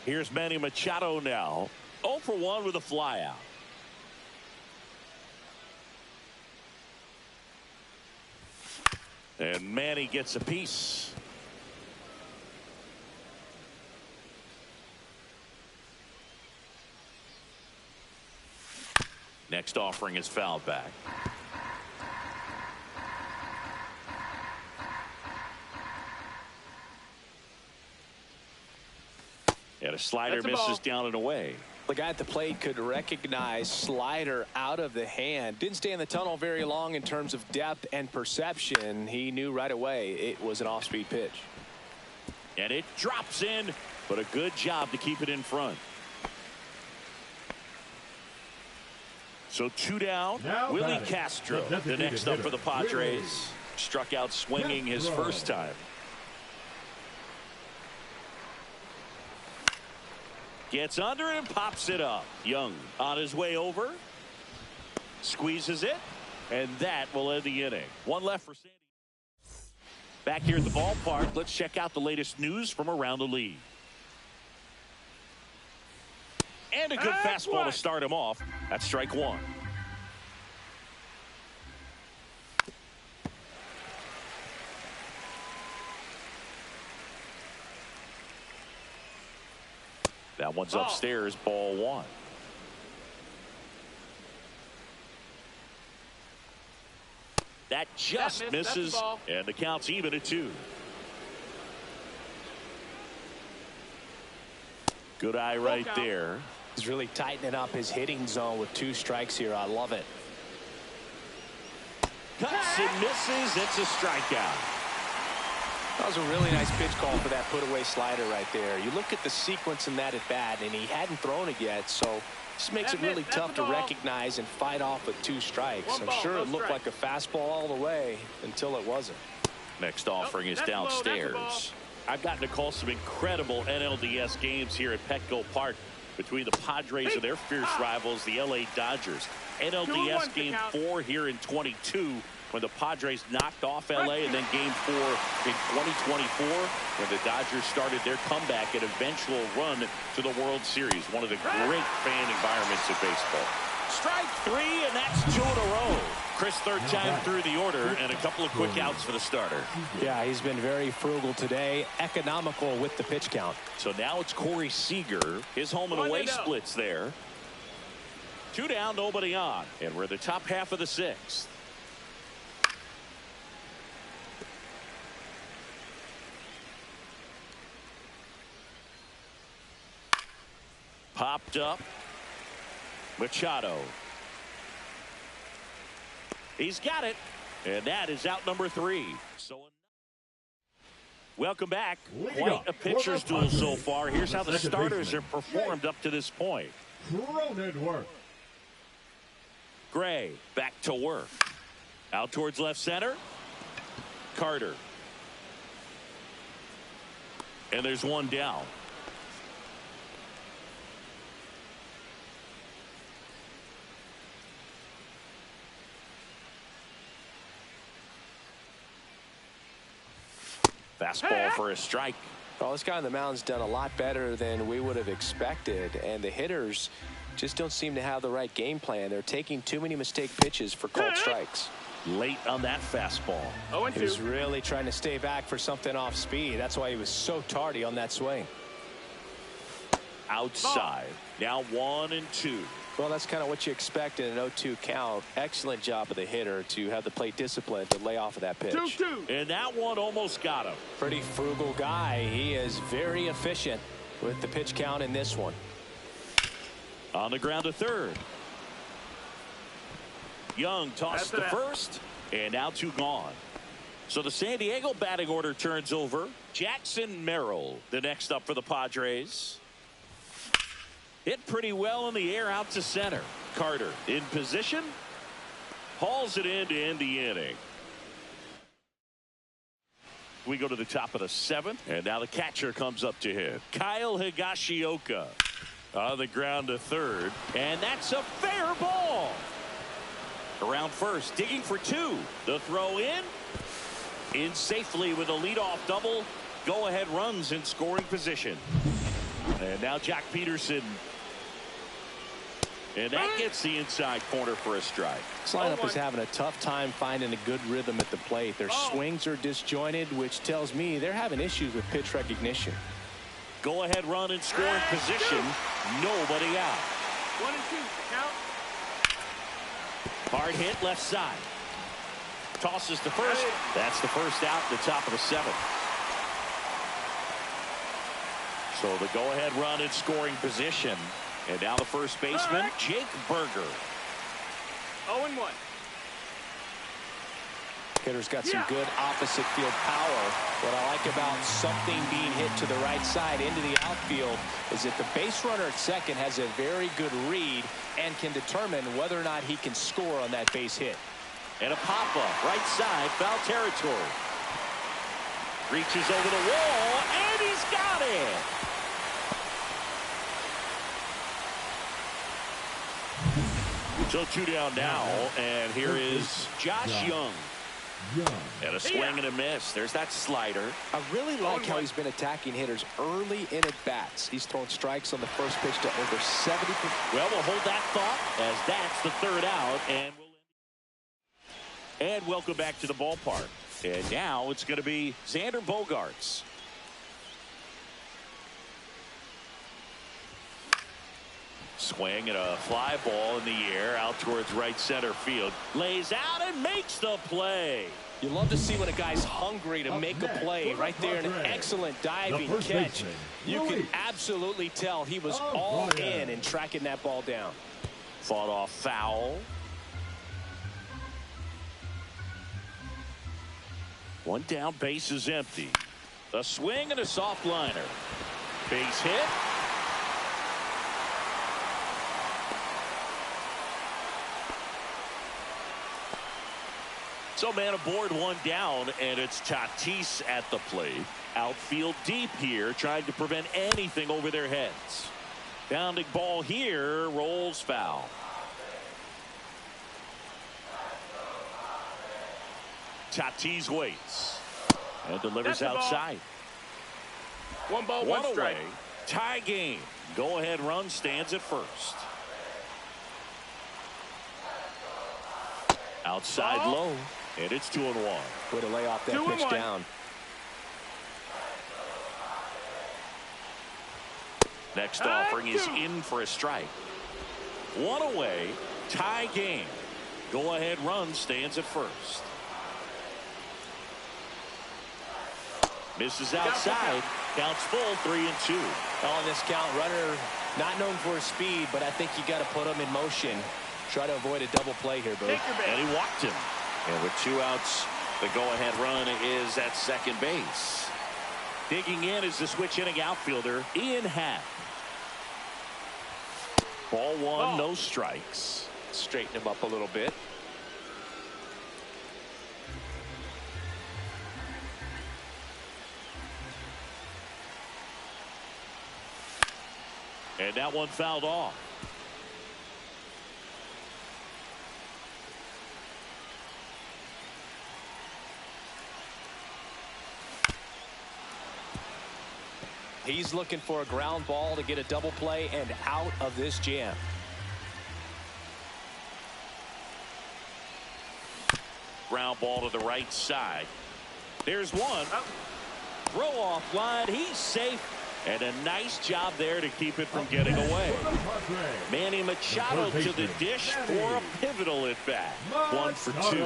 Here's Manny Machado now. 0 for 1 with a fly out. And Manny gets a piece. Next offering is fouled back. And a slider misses down and away. The guy at the plate could recognize slider out of the hand. Didn't stay in the tunnel very long in terms of depth and perception. He knew right away it was an off-speed pitch. And it drops in, but a good job to keep it in front. So 2 down. Now Willie Castro, the next up for the Padres. Struck out swinging his first time. Gets under it and pops it up. Young on his way over. Squeezes it. And that will end the inning. 1 left for Sandy. Back here at the ballpark, let's check out the latest news from around the league. And a good fastball to start him off. That's strike 1. That one's upstairs, ball 1. That just misses, and the count's even at 2. Good eye right there. He's really tightening up his hitting zone with 2 strikes here. I love it. Cuts and misses. It's a strikeout. That was a really nice pitch call for that put-away slider right there. You look at the sequence in that at-bat, and he hadn't thrown it yet, so this makes it really tough to recognize and fight off with 2 strikes. I'm sure it looked like a fastball all the way until it wasn't. Next offering is downstairs. I've gotten to call some incredible NLDS games here at Petco Park between the Padres and their fierce rivals, the LA Dodgers. NLDS Game 4 here in 22. When the Padres knocked off LA, and then Game 4 in 2024 when the Dodgers started their comeback and eventual run to the World Series. One of the great fan environments of baseball. Strike 3, and that's 2 in a row. Chris, third time through the order, and a couple of quick outs for the starter. Yeah, he's been very frugal today, economical with the pitch count. So now it's Corey Seager. His home and away splits there. 2 down, nobody on, and we're the top half of the 6th. Popped up. Machado. He's got it. And that is out number 3. So welcome back. Quite a pitcher's duel so far. Here's how the starters have performed up to this point. Gray back to work. Out towards left center. Carter. And there's one down. Fastball for a strike. Well, this guy on the mound's done a lot better than we would have expected, and the hitters just don't seem to have the right game plan. They're taking too many mistake pitches for called strikes. Late on that fastball. He was really trying to stay back for something off speed. That's why he was so tardy on that swing. Outside. Now 1-2. Well, that's kind of what you expect in an 0-2 count. Excellent job of the hitter to have the plate discipline to lay off of that pitch. 2-2. And that one almost got him. Pretty frugal guy. He is very efficient with the pitch count in this one. On the ground to third. Young tossed to first, and now 2 gone. So the San Diego batting order turns over. Jackson Merrill, the next up for the Padres. Hit pretty well in the air out to center. Carter in position. Hauls it in to end the inning. We go to the top of the 7th, and now the catcher comes up to hit. Kyle Higashioka on the ground to third, and that's a fair ball. Around first, digging for 2. The throw in safely with a leadoff double. Go-ahead runs in scoring position. And now Jack Peterson. And that gets the inside corner for a strike. This lineup is having a tough time finding a good rhythm at the plate. Their swings are disjointed, which tells me they're having issues with pitch recognition. Go-ahead run in scoring position. Nobody out. 1-2. Count. Hard hit left side. Tosses to first. That's the first out at the top of the 7th. So the go-ahead run in scoring position. And now the first baseman, Jake Berger. 0-1. Hitter's got some good opposite field power. What I like about something being hit to the right side into the outfield is that the base runner at second has a very good read and can determine whether or not he can score on that base hit. And a pop-up, right side, foul territory. Reaches over the wall, and he's got it. So 2 down now, and here is Josh Young. And a swing and a miss. There's that slider. I really like how he's been attacking hitters early in at bats. He's thrown strikes on the first pitch to over 70%. Well, we'll hold that thought as that's the 3rd out, and welcome back to the ballpark. And now it's going to be Xander Bogaerts. Swing and a fly ball in the air out towards right center field. Lays out and makes the play. You love to see when a guy's hungry to make a play. Right there, an excellent diving catch. You can absolutely tell he was all in tracking that ball down. Fought off foul. One down, base is empty. A swing and a soft liner. Base hit. So man aboard, 1 down, and it's Tatis at the plate. Outfield deep here, trying to prevent anything over their heads. Bounding ball here, rolls foul. Tatis waits and delivers outside. 1 ball, 1 1 strike. away. Tie game. Go ahead run stands at first. Outside low, and it's 2-1. Way to lay off that pitch down. Next offering is in for a strike. 1 away, tie game. Go ahead run stands at first. Misses outside, Counts full, 3-2. On this count, runner not known for his speed, but I think you got to put him in motion. Try to avoid a double play here, Bo. And he walked him. And with 2 outs, the go-ahead run is at second base. Digging in is the switch inning outfielder, Ian Happ. Ball 1, no strikes. Straighten him up a little bit. And that one fouled off. He's looking for a ground ball to get a double play and out of this jam. Ground ball to the right side. There's one. Throw off line. He's safe. And a nice job there to keep it from getting away. Manny Machado to the dish for a pivotal at bat. 1 for 2.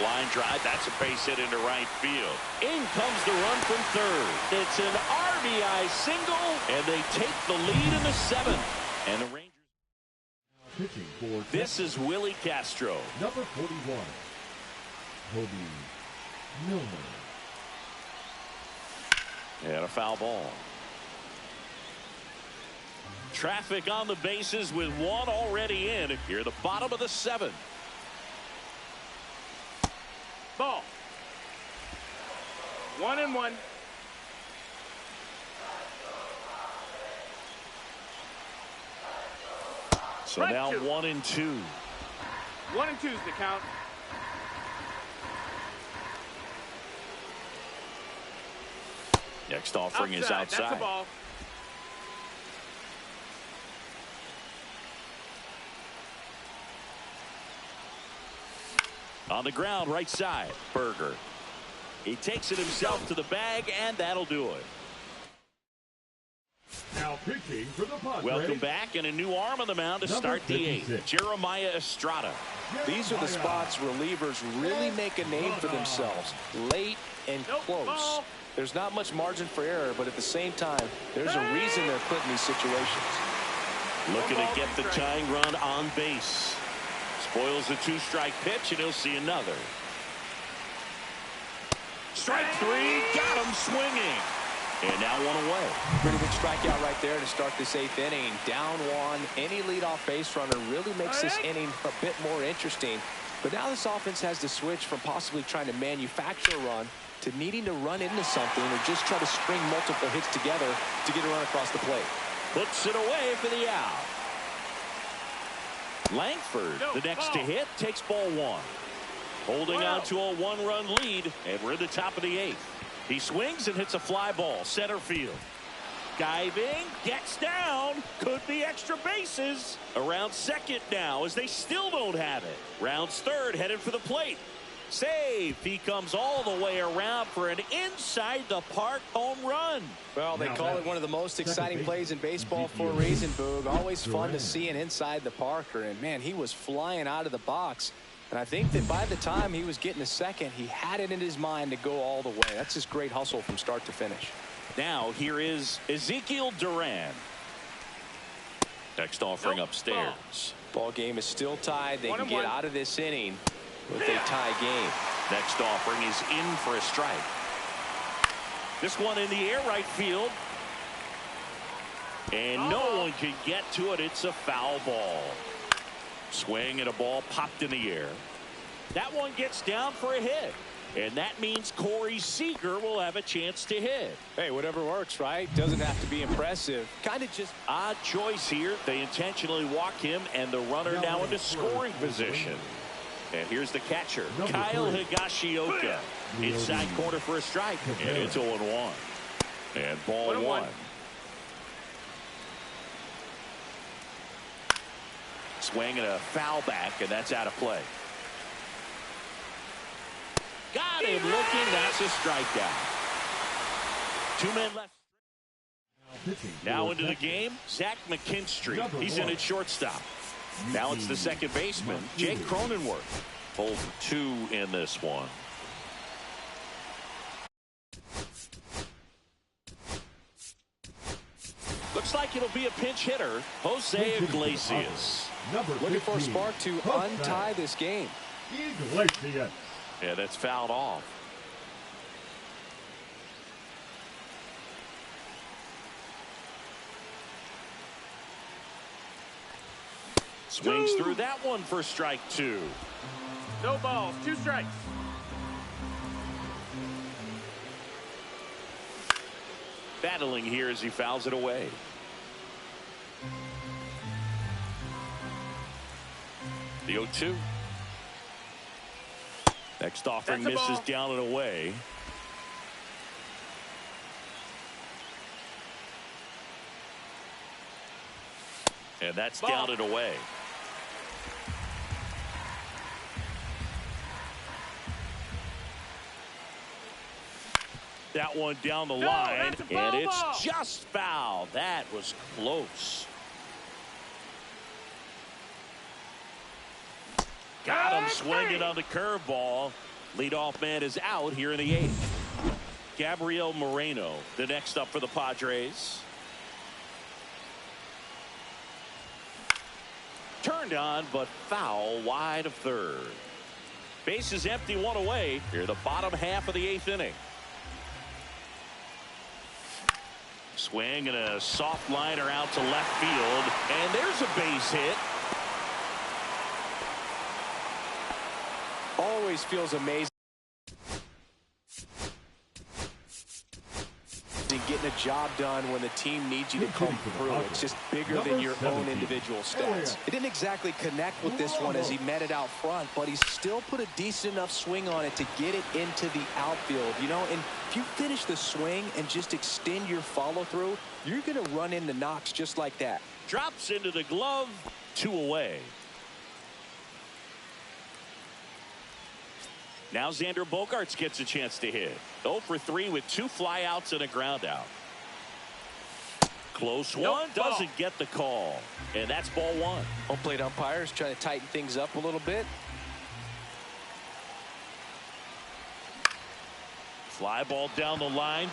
Line drive. That's a base hit into right field. In comes the run from third. It's an RBI single, and they take the lead in the 7th. And the Rangers. Pitching for This is Willie Castro. number 41, Kobe Milner. And a foul ball. Traffic on the bases with 1 already in. Here at the bottom of the 7th. Ball. 1-1. So now 1-2. 1-2 is the count. Next offering is outside. That's a ball. On the ground, right side, Berger. He takes it himself to the bag, and that'll do it. Now pitching for the Padres. Welcome back, and a new arm on the mound to start the 8th. Jeremiah Estrada. These are the spots relievers really make a name for themselves. Late and close. There's not much margin for error, but at the same time, there's a reason they're put in these situations. Looking to get the tying run on base. Spoils the 2-strike pitch, and he'll see another. Strike 3, got him swinging. And now 1 away. Pretty good strikeout right there to start this 8th inning. Down 1, any leadoff base runner really makes this inning a bit more interesting. But now this offense has to switch from possibly trying to manufacture a run to needing to run into something or just try to string multiple hits together to get a run across the plate. Puts it away for the out. Langford, the next to hit, takes ball 1. Holding on to a 1-run lead, and we're at the top of the 8th. He swings and hits a fly ball, center field. Diving, gets down, could be extra bases. Around second now as they still don't have it. Rounds third, headed for the plate. Save. He comes all the way around for an inside the park home run. Well, they call it one of the most exciting plays in baseball for a reason, Boog. Always fun to see an inside the parker, and man, he was flying out of the box. And I think that by the time he was getting a second, he had it in his mind to go all the way. That's just great hustle from start to finish. Now here is Ezekiel Duran. Next offering upstairs. Ball game is still tied. They can get out of this inning with a tie game. Next offering is in for a strike. This one in the air right field. And no one can get to it. It's a foul ball. Swing and a ball popped in the air. That one gets down for a hit. And that means Corey Seager will have a chance to hit. Hey, whatever works, right? Doesn't have to be impressive. Kind of just odd choice here. They intentionally walk him, and the runner now into scoring position. And here's the catcher, Kyle Higashioka. Inside corner for a strike. And it's 0-1. And ball 1. Swing and a foul back, and that's out of play. Got him looking. That's a strikeout. 2 men left. Now into the game, Zach McKinstry. He's in at shortstop. Now it's the second baseman, Jake Cronenworth. 0 for 2 in this one. Looks like it'll be a pinch hitter, Jose Iglesias. Looking for a spark to untie this game. Iglesias. Yeah, that's fouled off. Swings through that one for strike 2. No balls, 2 strikes. Battling here as he fouls it away. The 0-2. Next offering misses down and away. And that's down and away. That one down the line, and it's just foul. That was close. Got him swinging on the curveball. Leadoff man is out here in the 8th. Gabriel Moreno, the next up for the Padres. Turned on, but foul wide of third. Base is empty, 1 away. Here, the bottom half of the 8th inning. Swing and a soft liner out to left field, and there's a base hit. Always feels amazing getting a job done when the team needs you to come through. It's just bigger than your own individual stats. He didn't exactly connect with this one as he met it out front, but he still put a decent enough swing on it to get it into the outfield. You know, and if you finish the swing and just extend your follow through, you're going to run into knocks just like that. Drops into the glove, 2 away. Now Xander Bogaerts gets a chance to hit. 0 for 3 with 2 flyouts and a ground out. Close one, doesn't get the call. And that's ball 1. Home plate umpires trying to tighten things up a little bit. Fly ball down the line.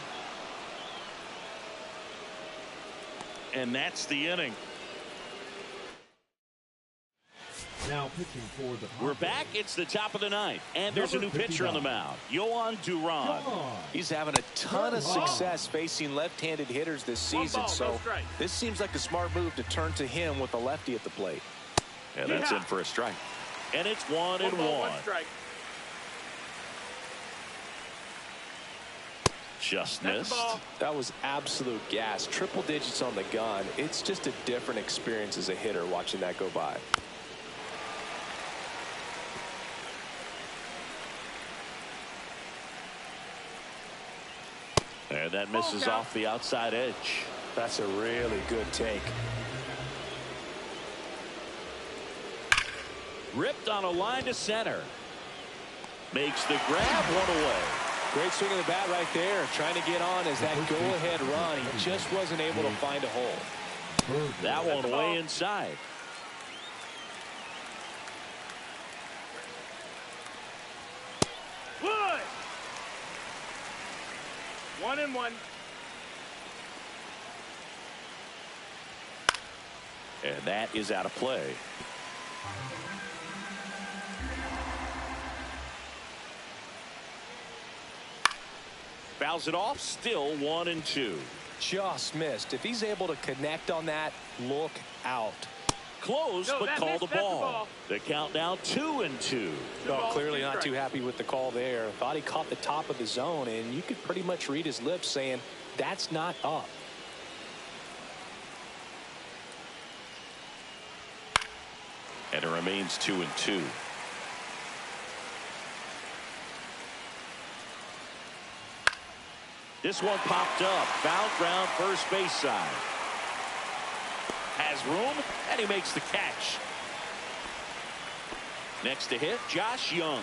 And that's the inning. Now pitching for the We're back. It's the top of the 9th. And there's a new pitcher on the mound. Yohan Duran. He's having a ton of success facing left-handed hitters this season. So this seems like a smart move to turn to him with a lefty at the plate. And that's in for a strike. And it's 1-1. 1 strike. Just missed. That was absolute gas. Triple digits on the gun. It's just a different experience as a hitter watching that go by. And that misses off the outside edge. That's a really good take. Ripped on a line to center. Makes the grab, 1 away. Great swing of the bat right there. Trying to get on as that go-ahead run. He just wasn't able to find a hole. That one way inside. Wood. 1-1. And that is out of play. Fouls it off, still 1-2. Just missed. If he's able to connect on that, look out. Close, but called the ball. The count now 2-2. Oh, clearly not too happy with the call there. Thought he caught the top of the zone, and you could pretty much read his lips saying, that's not up. And it remains 2-2. This one popped up. Foul ground, first base side. Has room, and he makes the catch. Next to hit, Josh Young.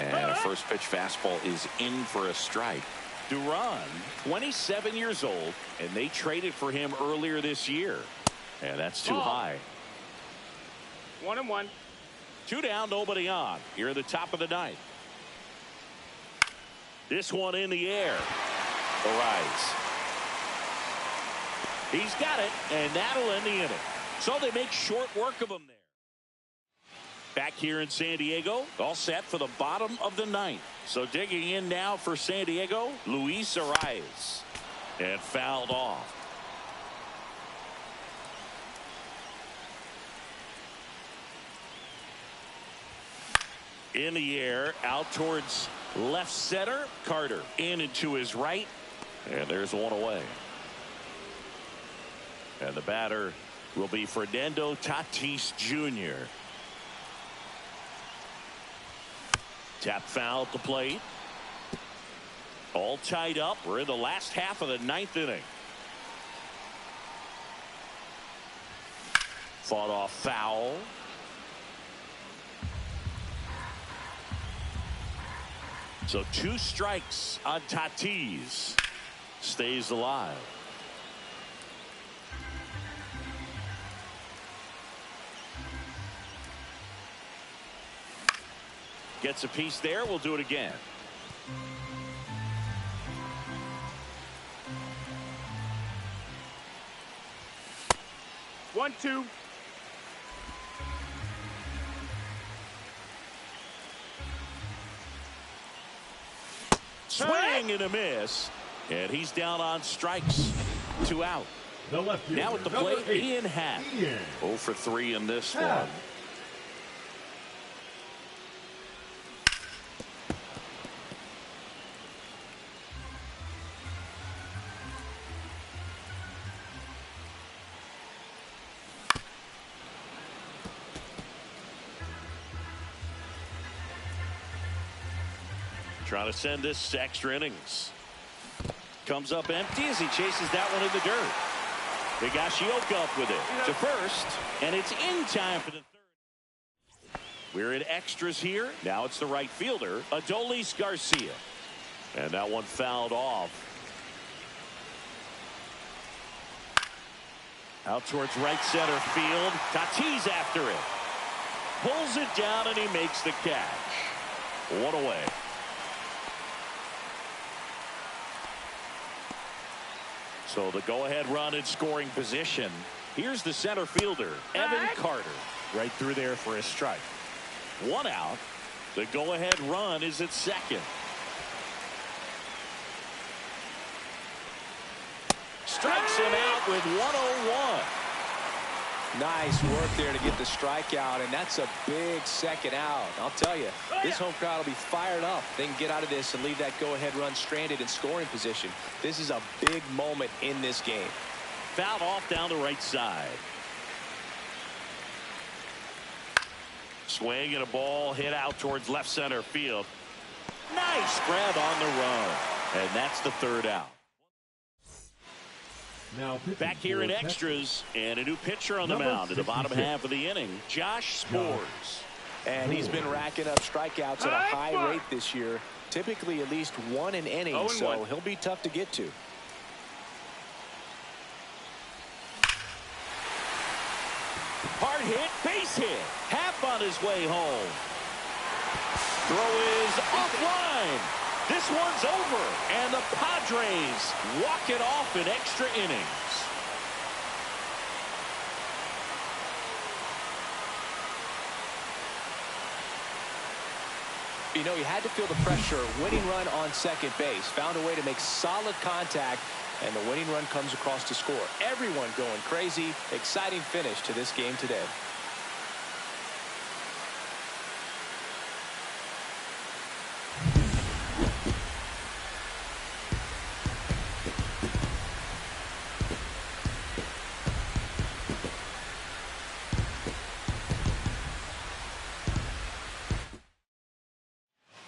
And a first pitch fastball is in for a strike. Duran, 27 years old, and they traded for him earlier this year. And that's too high. 1-1. 2 down, nobody on. Here at the top of the 9th. This one in the air. Arise. He's got it, and that'll end the inning. So they make short work of him there. Back here in San Diego, all set for the bottom of the ninth. So digging in now for San Diego, Luis Arias. And fouled off. In the air, out towards left center. Carter in and to his right. And there's one away. And the batter will be Fernando Tatis Jr. Tap foul at the plate. All tied up. We're in the last half of the ninth inning. Fought off foul. So 2 strikes on Tatis. Stays alive. Gets a piece there. We'll do it again. One, two. Swing and a miss. And he's down on strikes. 2 out. The left fielder, Now at the number plate, 8, Ian Happ. 0 for 3 in this one. Trying to send this to extra innings. Comes up empty as he chases that one in the dirt. Higashioka up with it to first, and it's in time for the third. We're in extras here. Now it's the right fielder, Adolis Garcia. And that one fouled off. Out towards right center field. Tatis after it. Pulls it down, and he makes the catch. 1 away. So the go-ahead run in scoring position. Here's the center fielder, Evan Carter. Right through there for a strike. 1 out. The go-ahead run is at second. Strikes him out with 101. Nice work there to get the strikeout, and that's a big second out. I'll tell you, this home crowd will be fired up. They can get out of this and leave that go-ahead run stranded in scoring position. This is a big moment in this game. Fouled off down the right side. Swing and a ball hit out towards left center field. Nice grab on the run. And that's the 3rd out. Now back here in extras, and a new pitcher on the mound in the bottom half of the inning, Josh Sborz. And he's been racking up strikeouts at a high rate this year, typically at least 1 an inning, so he'll be tough to get to. Hard hit, base hit. Happ on his way home. Throw is offline. This one's over, and the Padres walk it off in extra innings. You know, he had to feel the pressure. Winning run on second base. Found a way to make solid contact, and the winning run comes across to score. Everyone going crazy. Exciting finish to this game today.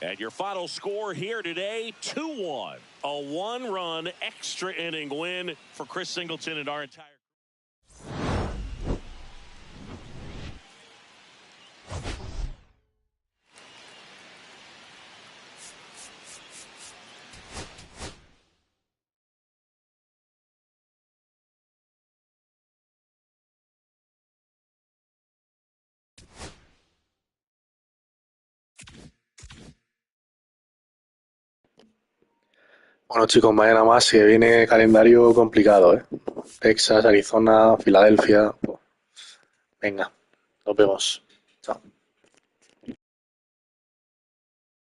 And your final score here today, 2-1. A 1-run extra inning win for Chris Singleton and our entire Bueno, chicos, mañana más, que viene calendario complicado, ¿eh? Texas, Arizona, Filadelfia. Venga, nos vemos. Chao.